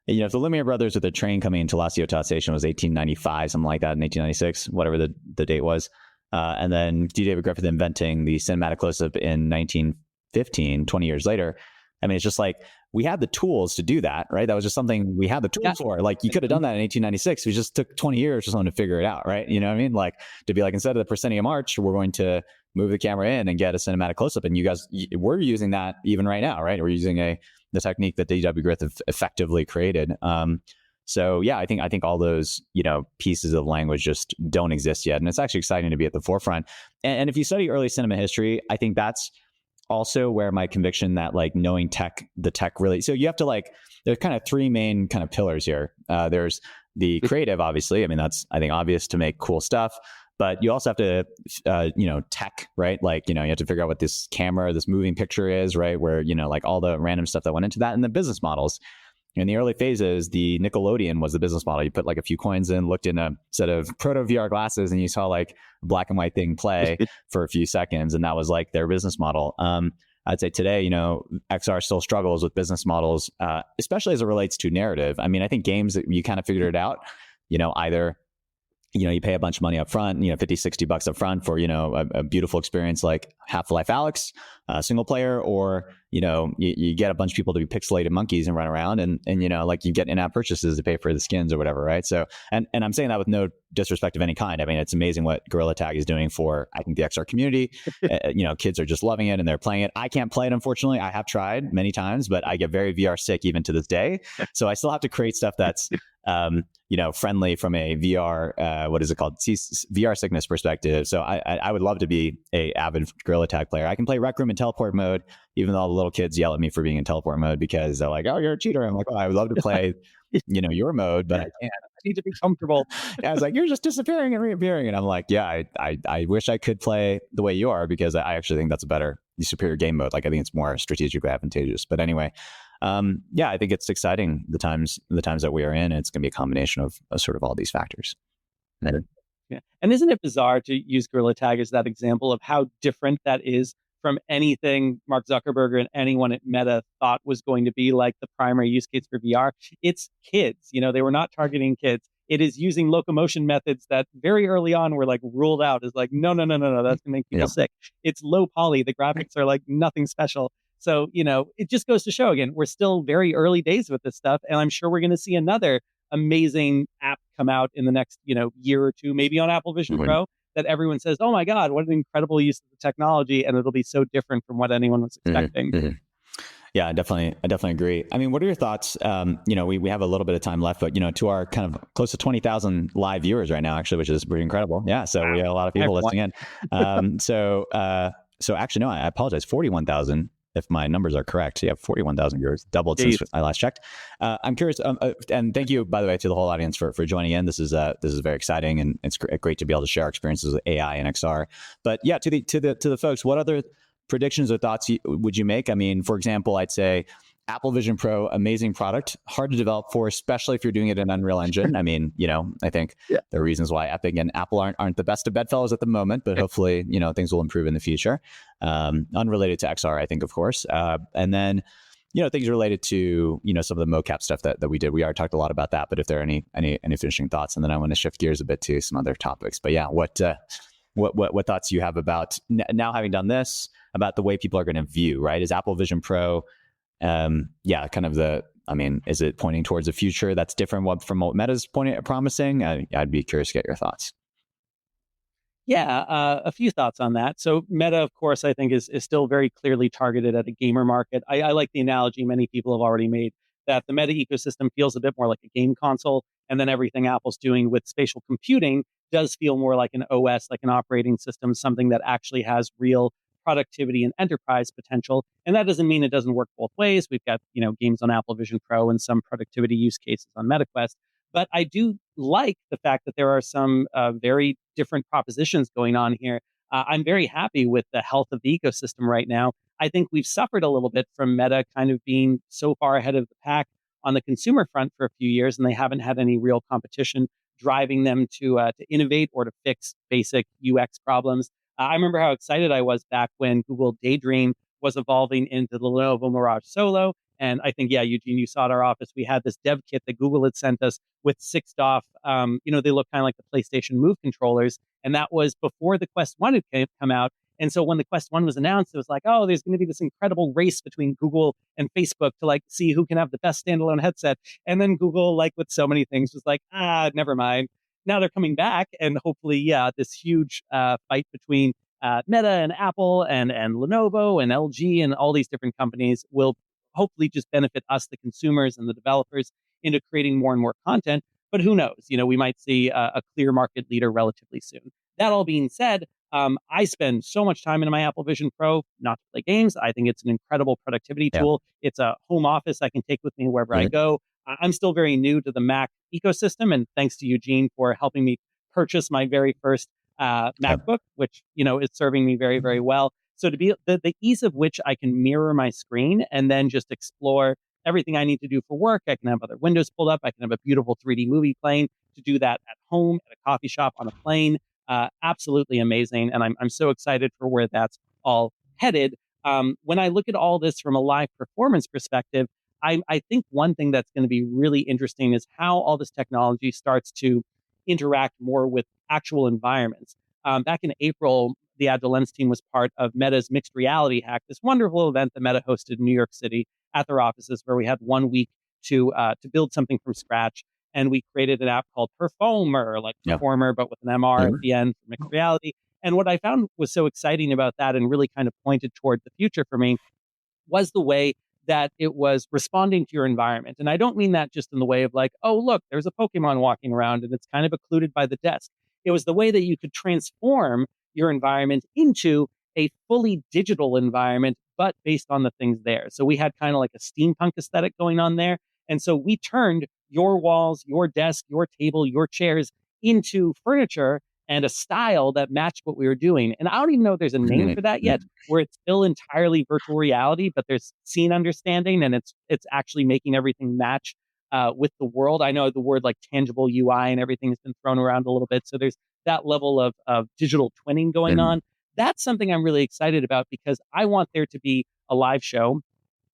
If the Lumiere brothers with the train coming into La Ciotat station was 1895, something like that, in 1896, whatever the date was. And then D. David Griffith inventing the cinematic close-up in 1915, 20 years later. I mean, it's just like, we had the tools to do that, right? That was just something we had the tools for. Like, you could have done that in 1896. It just took 20 years for someone to figure it out, right? You know what I mean? Like, to be like, instead of the proscenium arch, we're going to move the camera in and get a cinematic close-up. And you guys, we're using that even right now, right? We're using the technique that D.W. Griffith effectively created. So yeah, I think all those, pieces of language just don't exist yet. And it's actually exciting to be at the forefront. And if you study early cinema history, I think that's also where my conviction that like knowing the tech really, so you have to there's kind of three main kind of pillars here. There's the creative, obviously. I mean, that's, I think, obvious to make cool stuff. But you also have to, tech, right? Like, you have to figure out what this camera, this moving picture is, right? Where, like all the random stuff that went into that, and the business models. In the early phases, the Nickelodeon was the business model. You put like a few coins in, looked in a set of proto VR glasses, and you saw like a black and white thing play for a few seconds. And that was like their business model. I'd say today, XR still struggles with business models, especially as it relates to narrative. I mean, I think games, you kind of figured it out, either you pay a bunch of money up front, $50, $60 up front for, a beautiful experience like Half-Life Alyx, single player, or, you get a bunch of people to be pixelated monkeys and run around and like you get in-app purchases to pay for the skins or whatever, right? So, and I'm saying that with no disrespect of any kind. I mean, it's amazing what Gorilla Tag is doing for, I think, the XR community. Kids are just loving it and they're playing it. I can't play it, unfortunately. I have tried many times, but I get very VR sick even to this day. So I still have to create stuff that's, friendly from a VR, what is it called? VR sickness perspective. So I would love to be a avid Gorilla Tag player. I can play Rec Room in teleport mode, even though all the little kids yell at me for being in teleport mode because they're like, "Oh, you're a cheater." I'm like, "Oh, I would love to play, your mode, but I can't." need to be comfortable. I was like, you're just disappearing and reappearing. And I'm like, yeah, I wish I could play the way you are, because I actually think that's a superior game mode. Like, I think it's more strategically advantageous. But anyway, yeah, I think it's exciting the times that we are in. And it's going to be a combination of sort of all these factors. Yeah. And isn't it bizarre to use Gorilla Tag as that example of how different that is from anything Mark Zuckerberg and anyone at Meta thought was going to be like the primary use case for VR? It's kids. They were not targeting kids. It is using locomotion methods that very early on were like ruled out as like, no, no, no, no, no, that's gonna make people sick. It's low poly. The graphics are like nothing special. So, it just goes to show again, we're still very early days with this stuff. And I'm sure we're going to see another amazing app come out in the next, year or two, maybe on Apple Vision Pro, that everyone says, oh my God, what an incredible use of the technology. And it'll be so different from what anyone was expecting. Yeah, I definitely agree. I mean, what are your thoughts? We have a little bit of time left, but to our kind of close to 20,000 live viewers right now, actually, which is pretty incredible. Yeah, so we have a lot of people listening in. So actually, no, I apologize. 41,000, if my numbers are correct. Yeah, 41,000 viewers, doubled since I last checked. I'm curious, and thank you, by the way, to the whole audience for joining in. This is very exciting, and it's great to be able to share our experiences with AI and XR. But yeah, to the folks, what other predictions or thoughts would you make? I mean, for example, I'd say Apple Vision Pro, amazing product, hard to develop for, especially if you're doing it in Unreal Engine. I mean, I think there are reasons why Epic and Apple aren't the best of bedfellows at the moment, but hopefully, things will improve in the future. Unrelated to XR, I think, of course. And then, things related to, some of the mocap stuff that we did. We already talked a lot about that, but if there are any finishing thoughts, and then I want to shift gears a bit to some other topics. But yeah, what thoughts do you have about now having done this, about the way people are going to view, right? Is Apple Vision Pro, kind of is it pointing towards a future that's different from what Meta's promising? I'd be curious to get your thoughts. Yeah, a few thoughts on that. So Meta, of course, I think is still very clearly targeted at a gamer market. I like the analogy many people have already made that the Meta ecosystem feels a bit more like a game console, and then everything Apple's doing with spatial computing does feel more like an OS, like an operating system, something that actually has real productivity and enterprise potential. And that doesn't mean it doesn't work both ways. We've got, games on Apple Vision Pro and some productivity use cases on MetaQuest. But I do like the fact that there are some very different propositions going on here. I'm very happy with the health of the ecosystem right now. I think we've suffered a little bit from Meta kind of being so far ahead of the pack on the consumer front for a few years, and they haven't had any real competition driving them to innovate or to fix basic UX problems. I remember how excited I was back when Google Daydream was evolving into the Lenovo Mirage Solo. And I think, yeah, Eugene, you saw at our office, we had this dev kit that Google had sent us with 6 DOF. They look kind of like the PlayStation Move controllers. And that was before the Quest 1 had come out. And so when the Quest 1 was announced, it was like, oh, there's going to be this incredible race between Google and Facebook to like see who can have the best standalone headset. And then Google, like with so many things, was like, never mind. Now they're coming back, and hopefully, this huge fight between Meta and Apple and Lenovo and LG and all these different companies will hopefully just benefit us, the consumers and the developers, into creating more and more content. But who knows? We might see a clear market leader relatively soon. That all being said, I spend so much time in my Apple Vision Pro not to play games. I think it's an incredible productivity tool. It's a home office I can take with me wherever I go. I'm still very new to the Mac ecosystem, and thanks to Eugene for helping me purchase my very first MacBook, which is serving me very, very well. So to be the ease of which I can mirror my screen and then just explore everything I need to do for work. I can have other windows pulled up. I can have a beautiful 3D movie playing. To do that at home, at a coffee shop, on a plane, absolutely amazing. And I'm so excited for where that's all headed. When I look at all this from a live performance perspective, I think one thing that's going to be really interesting is how all this technology starts to interact more with actual environments. Back in April, the Agile Lens team was part of Meta's Mixed Reality Hack, this wonderful event that Meta hosted in New York City at their offices, where we had 1 week to build something from scratch. And we created an app called Performer, like Performer, but with an MR at the end for mixed reality. And what I found was so exciting about that and really kind of pointed toward the future for me was the way that it was responding to your environment. And I don't mean that just in the way of like, oh, look, there's a Pokemon walking around and it's kind of occluded by the desk. It was the way that you could transform your environment into a fully digital environment, but based on the things there. So we had kind of like a steampunk aesthetic going on there. And so we turned your walls, your desk, your table, your chairs into furniture and a style that matched what we were doing. And I don't even know if there's a name for that yet, where it's still entirely virtual reality, but there's scene understanding and it's actually making everything match with the world. I know the word like tangible UI and everything has been thrown around a little bit. So there's that level of digital twinning going on. That's something I'm really excited about because I want there to be a live show.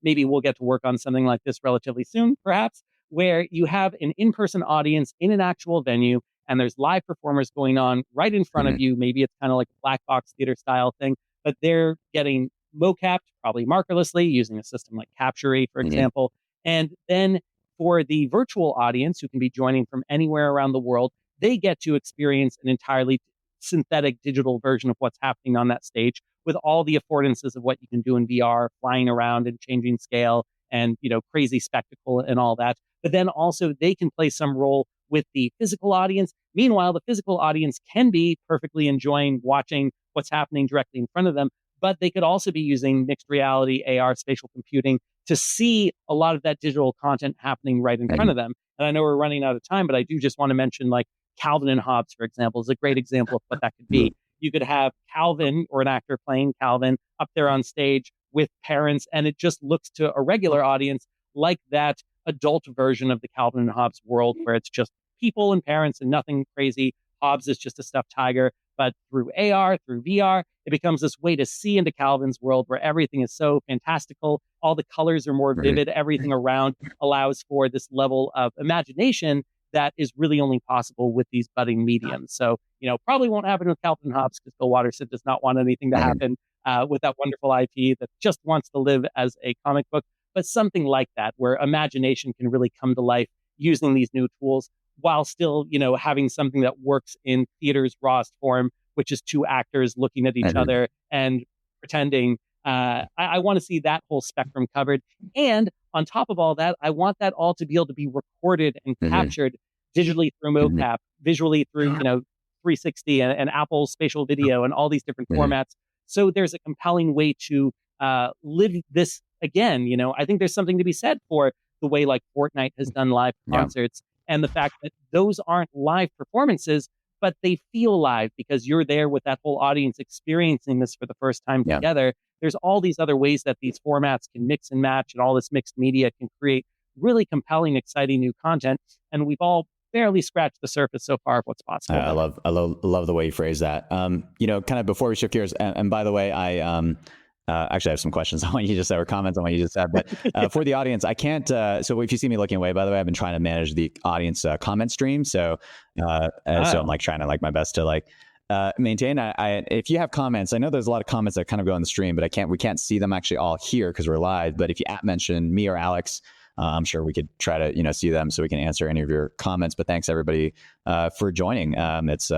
Maybe we'll get to work on something like this relatively soon, perhaps, where you have an in-person audience in an actual venue and there's live performers going on right in front of you. Maybe it's kind of like a black box theater style thing, but they're getting mocapped, probably markerlessly, using a system like Capture, for example. And then for the virtual audience who can be joining from anywhere around the world, they get to experience an entirely synthetic digital version of what's happening on that stage with all the affordances of what you can do in VR, flying around and changing scale and, crazy spectacle and all that. But then also they can play some role with the physical audience. Meanwhile, the physical audience can be perfectly enjoying watching what's happening directly in front of them, but they could also be using mixed reality, AR, spatial computing to see a lot of that digital content happening right in front of them. And I know we're running out of time, but I do just want to mention like Calvin and Hobbes, for example, is a great example of what that could be. You could have Calvin or an actor playing Calvin up there on stage with parents, and it just looks to a regular audience like that adult version of the Calvin and Hobbes world where it's just people and parents and nothing crazy. Hobbes is just a stuffed tiger, but through AR, through VR, it becomes this way to see into Calvin's world where everything is so fantastical. All the colors are more vivid. Everything around allows for this level of imagination that is really only possible with these budding mediums. So, probably won't happen with Calvin and Hobbes because Bill Watterson does not want anything to happen with that wonderful IP that just wants to live as a comic book, but something like that where imagination can really come to life using these new tools while still, having something that works in theater's rawest form, which is two actors looking at each other and pretending. I want to see that whole spectrum covered. And on top of all that, I want that all to be able to be recorded and captured digitally through mocap, visually through, 360 and Apple spatial video and all these different formats. So there's a compelling way to live this again. I think there's something to be said for the way like Fortnite has done live concerts and the fact that those aren't live performances, but they feel live because you're there with that whole audience experiencing this for the first time together. There's all these other ways that these formats can mix and match, and all this mixed media can create really compelling, exciting new content. And we've all barely scratched the surface so far of what's possible. I love the way you phrase that. Kind of before we shift gears, and by the way, I actually have some questions on what you just said or comments on what you just said, but for the audience, I can't. So if you see me looking away, by the way, I've been trying to manage the audience comment stream. So so I'm like trying to like my best to like maintain. If you have comments, I know there's a lot of comments that kind of go on the stream, but we can't see them actually all here because we're live. But if you mention me or Alex, I'm sure we could try to see them so we can answer any of your comments. But thanks everybody for joining. It's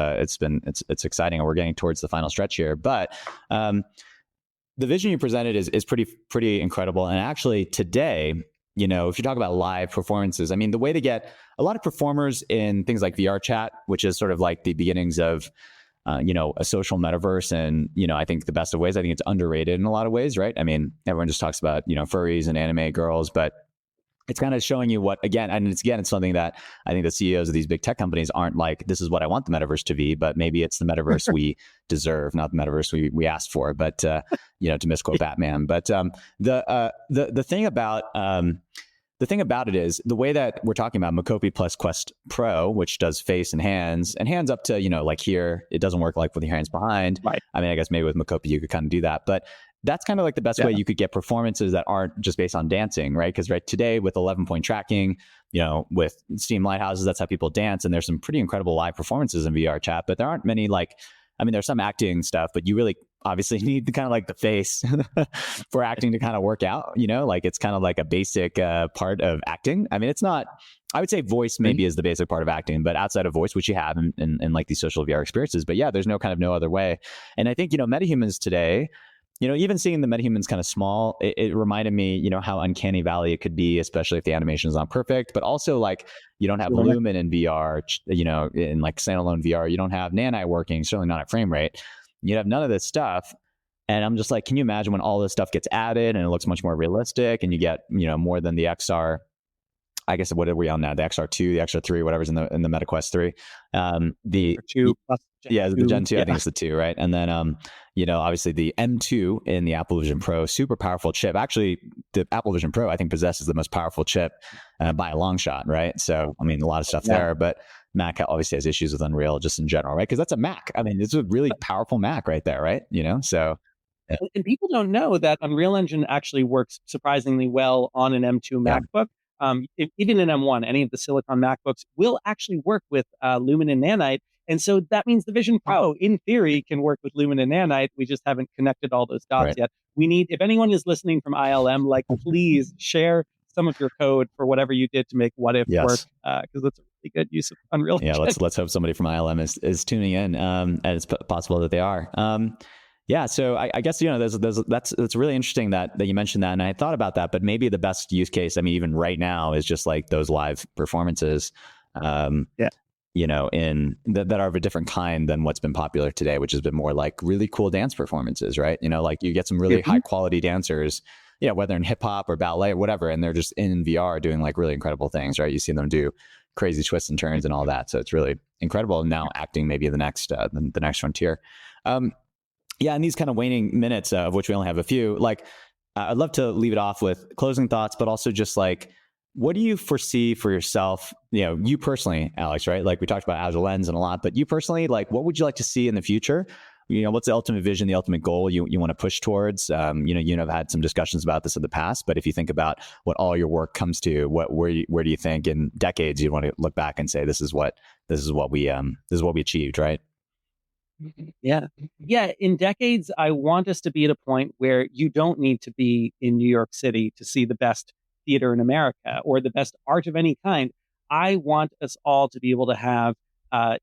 exciting, and we're getting towards the final stretch here. But the vision you presented is pretty incredible. And actually today, if you talk about live performances, I mean, the way to get a lot of performers in things like VR chat, which is sort of like the beginnings of a social metaverse. And, I think the best of ways, I think it's underrated in a lot of ways, right? I mean, everyone just talks about, furries and anime girls, but it's kind of showing you what, it's something that I think the CEOs of these big tech companies aren't like, this is what I want the metaverse to be, but maybe it's the metaverse we deserve, not the metaverse we asked for, but, to misquote Batman. But the thing about it is the way that we're talking about Mocap plus Quest Pro, which does face and hands up to, like here, it doesn't work like with your hands behind. Right. I mean, I guess maybe with Mocap you could kind of do that, but that's kind of like the best way you could get performances that aren't just based on dancing, right? Because today with 11-point tracking, with Steam Lighthouses, that's how people dance. And there's some pretty incredible live performances in VR chat, but there aren't many there's some acting stuff, but you really obviously need the kind of like the face for acting to kind of work out, like it's kind of like a basic part of acting. I mean, it's not, I would say voice maybe is the basic part of acting, but outside of voice, which you have in like these social VR experiences, but yeah, there's no other way. And I think, metahumans today, even seeing the metahumans kind of small, it reminded me, how uncanny valley it could be, especially if the animation is not perfect, but also like you don't have Lumen in VR, in like standalone VR, you don't have Nanite working, certainly not at frame rate. You have none of this stuff. And I'm just like, can you imagine when all this stuff gets added and it looks much more realistic and you get, more than the XR I guess what are we on now? The XR2, the XR3, whatever's in the Meta Quest 3. The Two plus Gen the 2. Gen 2, I think it's the 2, right? And then, obviously the M2 in the Apple Vision Pro, super powerful chip. Actually, the Apple Vision Pro, I think, possesses the most powerful chip by a long shot, right? So, I mean, a lot of stuff there, but Mac obviously has issues with Unreal just in general, right? Because that's a Mac. I mean, it's a really powerful Mac right there, right? So. Yeah. And people don't know that Unreal Engine actually works surprisingly well on an M2 MacBook. Even an M1, any of the Silicon MacBooks will actually work with Lumen and Nanite. And so that means the Vision Pro, in theory, can work with Lumen and Nanite. We just haven't connected all those dots yet. We need, if anyone is listening from ILM, like, please share some of your code for whatever you did to make What If work, because it's a really good use of Unreal Engine. Yeah, let's hope somebody from ILM is tuning in, and it's possible that they are. Yeah, so I guess that's really interesting that you mentioned that, and I thought about that. But maybe the best use case, I mean, even right now, is just like those live performances, in that are of a different kind than what's been popular today, which has been more like really cool dance performances, right? Like you get some really high quality dancers, whether in hip hop or ballet or whatever, and they're just in VR doing like really incredible things, right? You see them do crazy twists and turns and all that, so it's really incredible. Now acting maybe the next frontier. Yeah, in these kind of waning minutes, of which we only have a few, like I'd love to leave it off with closing thoughts, but also just like, what do you foresee for yourself, you personally, Alex, right? Like we talked about Agile Lens and a lot, but you personally, like, what would you like to see in the future? What's the ultimate vision, the ultimate goal you want to push towards? I've had some discussions about this in the past, but if you think about what all your work comes to, where do you think in decades you want to look back and say, this is what we achieved, right? Yeah. In decades, I want us to be at a point where you don't need to be in New York City to see the best theater in America or the best art of any kind. I want us all to be able to have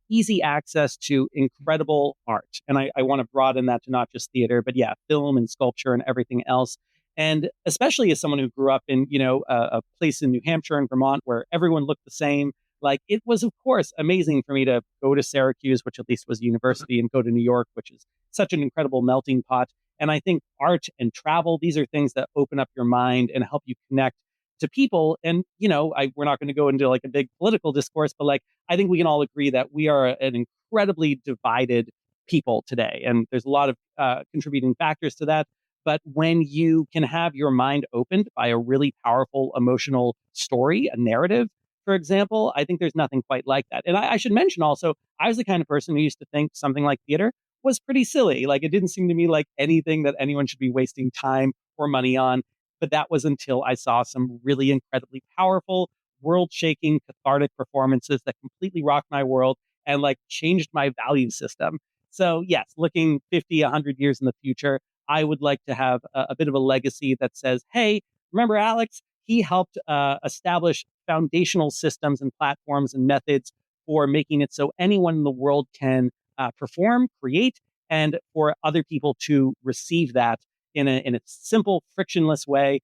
easy access to incredible art. And I want to broaden that to not just theater, but film and sculpture and everything else. And especially as someone who grew up in, a place in New Hampshire and Vermont where everyone looked the same. Like, it was, of course, amazing for me to go to Syracuse, which at least was a university, and go to New York, which is such an incredible melting pot. And I think art and travel, these are things that open up your mind and help you connect to people. And, we're not going to go into like a big political discourse, but like, I think we can all agree that we are an incredibly divided people today. And there's a lot of contributing factors to that. But when you can have your mind opened by a really powerful emotional story, a narrative, for example, I think there's nothing quite like that. And I should mention also, I was the kind of person who used to think something like theater was pretty silly. Like, it didn't seem to me like anything that anyone should be wasting time or money on. But that was until I saw some really incredibly powerful, world-shaking, cathartic performances that completely rocked my world and like changed my value system. So yes, looking 50, 100 years in the future, I would like to have a bit of a legacy that says, hey, remember Alex? He helped establish foundational systems and platforms and methods for making it so anyone in the world can perform, create, and for other people to receive that in a simple, frictionless way,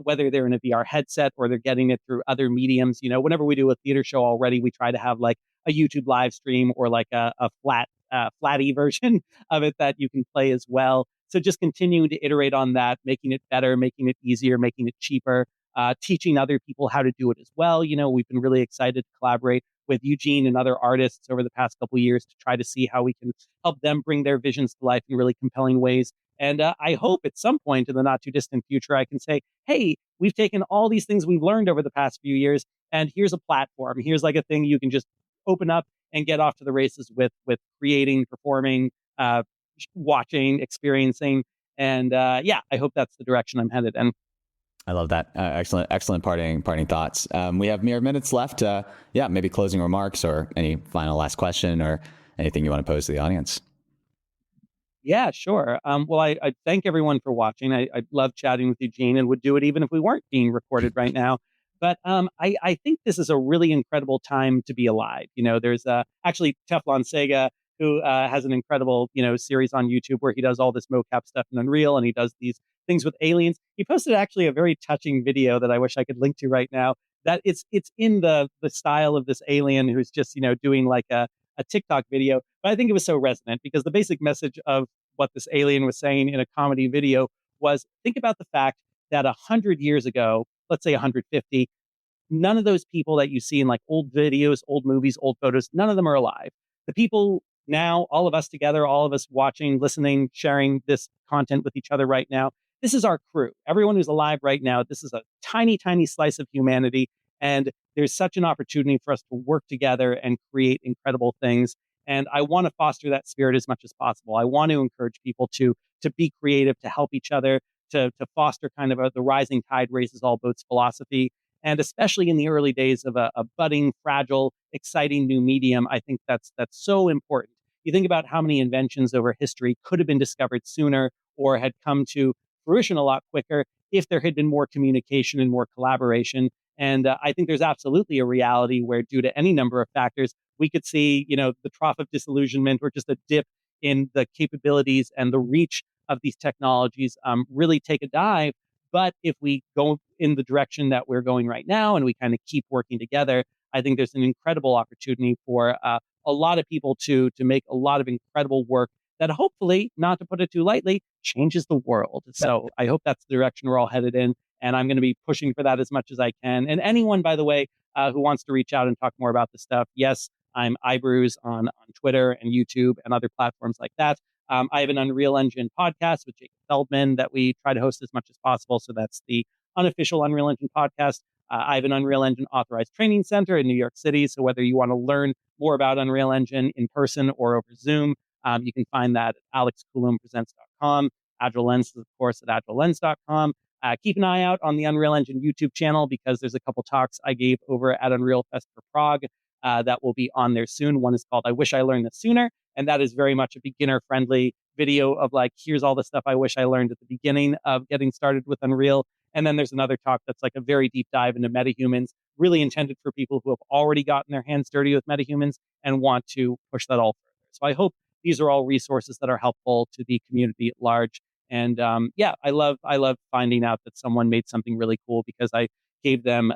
whether they're in a VR headset or they're getting it through other mediums. Whenever we do a theater show already, we try to have like a YouTube live stream or like a flatty version of it that you can play as well. So just continuing to iterate on that, making it better, making it easier, making it cheaper, teaching other people how to do it as well. We've been really excited to collaborate with Eugene and other artists over the past couple of years to try to see how we can help them bring their visions to life in really compelling ways. And I hope at some point in the not too distant future, I can say, hey, we've taken all these things we've learned over the past few years, and here's a platform. Here's like a thing you can just open up and get off to the races with creating, performing, watching, experiencing. And I hope that's the direction I'm headed in. I love that. Excellent parting thoughts. We have mere minutes left. Maybe closing remarks or any final last question or anything you want to pose to the audience. Yeah, sure. Well, I thank everyone for watching. I love chatting with Eugene and would do it even if we weren't being recorded right now. But I think this is a really incredible time to be alive. There's actually Teflon Sega, who has an incredible, series on YouTube where he does all this mocap stuff in Unreal, and he does these things with aliens. He posted actually a very touching video that I wish I could link to right now. That it's in the style of this alien who's just, doing like a TikTok video. But I think it was so resonant because the basic message of what this alien was saying in a comedy video was, think about the fact that 100 years ago, let's say 150, none of those people that you see in like old videos, old movies, old photos, none of them are alive. The people now, all of us together, all of us watching, listening, sharing this content with each other right now, this is our crew. Everyone who's alive right now, this is a tiny, tiny slice of humanity. And there's such an opportunity for us to work together and create incredible things. And I want to foster that spirit as much as possible. I want to encourage people to be creative, to help each other, to foster kind of the rising tide raises all boats philosophy. And especially in the early days of a budding, fragile, exciting new medium, I think that's so important. You think about how many inventions over history could have been discovered sooner or had come to fruition a lot quicker if there had been more communication and more collaboration. And I think there's absolutely a reality where, due to any number of factors, we could see, the trough of disillusionment or just a dip in the capabilities and the reach of these technologies really take a dive. But if we go in the direction that we're going right now and we kind of keep working together, I think there's an incredible opportunity for a lot of people to make a lot of incredible work that hopefully, not to put it too lightly, changes the world. So I hope that's the direction we're all headed in. And I'm going to be pushing for that as much as I can. And anyone, by the way, who wants to reach out and talk more about this stuff, yes, I'm iBrews on Twitter and YouTube and other platforms like that. I have an Unreal Engine podcast with Jacob Feldman that we try to host as much as possible. So that's the unofficial Unreal Engine podcast. I have an Unreal Engine authorized training center in New York City. So whether you want to learn more about Unreal Engine in person or over Zoom, you can find that at alexcoulombepresents.com. Agile Lens, of course, at agilelens.com. Keep an eye out on the Unreal Engine YouTube channel because there's a couple talks I gave over at Unreal Fest for Prague that will be on there soon. One is called I Wish I Learned This Sooner. And that is very much a beginner-friendly video of like, here's all the stuff I wish I learned at the beginning of getting started with Unreal. And then there's another talk that's like a very deep dive into metahumans, really intended for people who have already gotten their hands dirty with metahumans and want to push that all further. So I hope these are all resources that are helpful to the community at large. And I love finding out that someone made something really cool because I gave them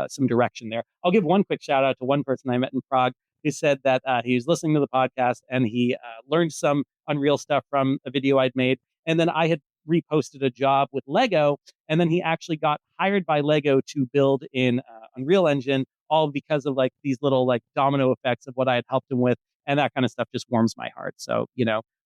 some direction there. I'll give one quick shout out to one person I met in Prague who said that he was listening to the podcast and he learned some Unreal stuff from a video I'd made. And then I had reposted a job with Lego. And then he actually got hired by Lego to build in Unreal Engine, all because of like these little like domino effects of what I had helped him with. And that kind of stuff just warms my heart. So,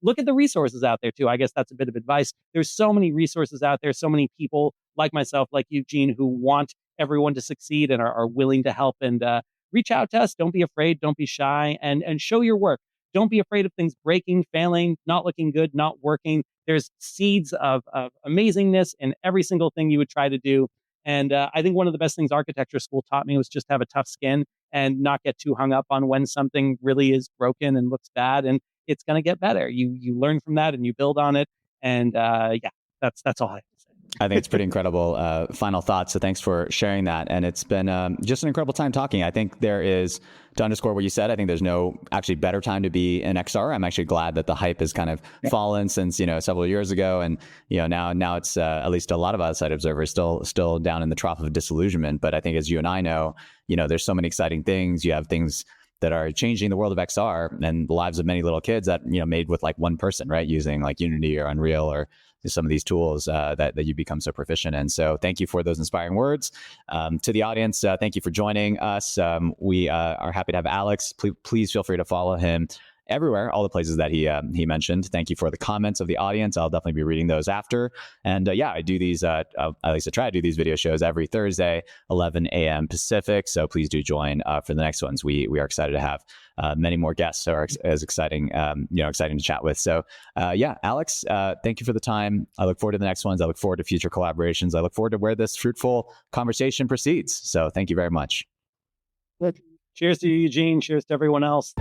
look at the resources out there too. I guess that's a bit of advice. There's so many resources out there, so many people like myself, like Eugene, who want everyone to succeed and are willing to help. And reach out to us. Don't be afraid. Don't be shy and show your work. Don't be afraid of things breaking, failing, not looking good, not working. There's seeds of amazingness in every single thing you would try to do. And I think one of the best things architecture school taught me was just have a tough skin and not get too hung up on when something really is broken and looks bad. And it's going to get better. You learn from that and you build on it. And that's all I have to say. I think it's pretty incredible final thoughts. So thanks for sharing that. And it's been just an incredible time talking. I think there is, to underscore what you said, I think there's no actually better time to be in XR. I'm actually glad that the hype has kind of fallen since, several years ago. And, now it's at least a lot of outside observers still down in the trough of disillusionment. But I think as you and I know, there's so many exciting things. You have things that are changing the world of XR and the lives of many little kids that, made with like one person, right? Using like Unity or Unreal or some of these tools that you become so proficient in. So thank you for those inspiring words. To the audience, thank you for joining us. We are happy to have Alex. Please feel free to follow him everywhere, all the places that he mentioned. Thank you for the comments of the audience. I'll definitely be reading those after. And I do these, at least I try to do these video shows every Thursday, 11 a.m. Pacific. So please do join for the next ones. We are excited to have many more guests who are as exciting, exciting to chat with. So Alex, thank you for the time. I look forward to the next ones. I look forward to future collaborations. I look forward to where this fruitful conversation proceeds. So thank you very much. Cheers to you, Eugene. Cheers to everyone else.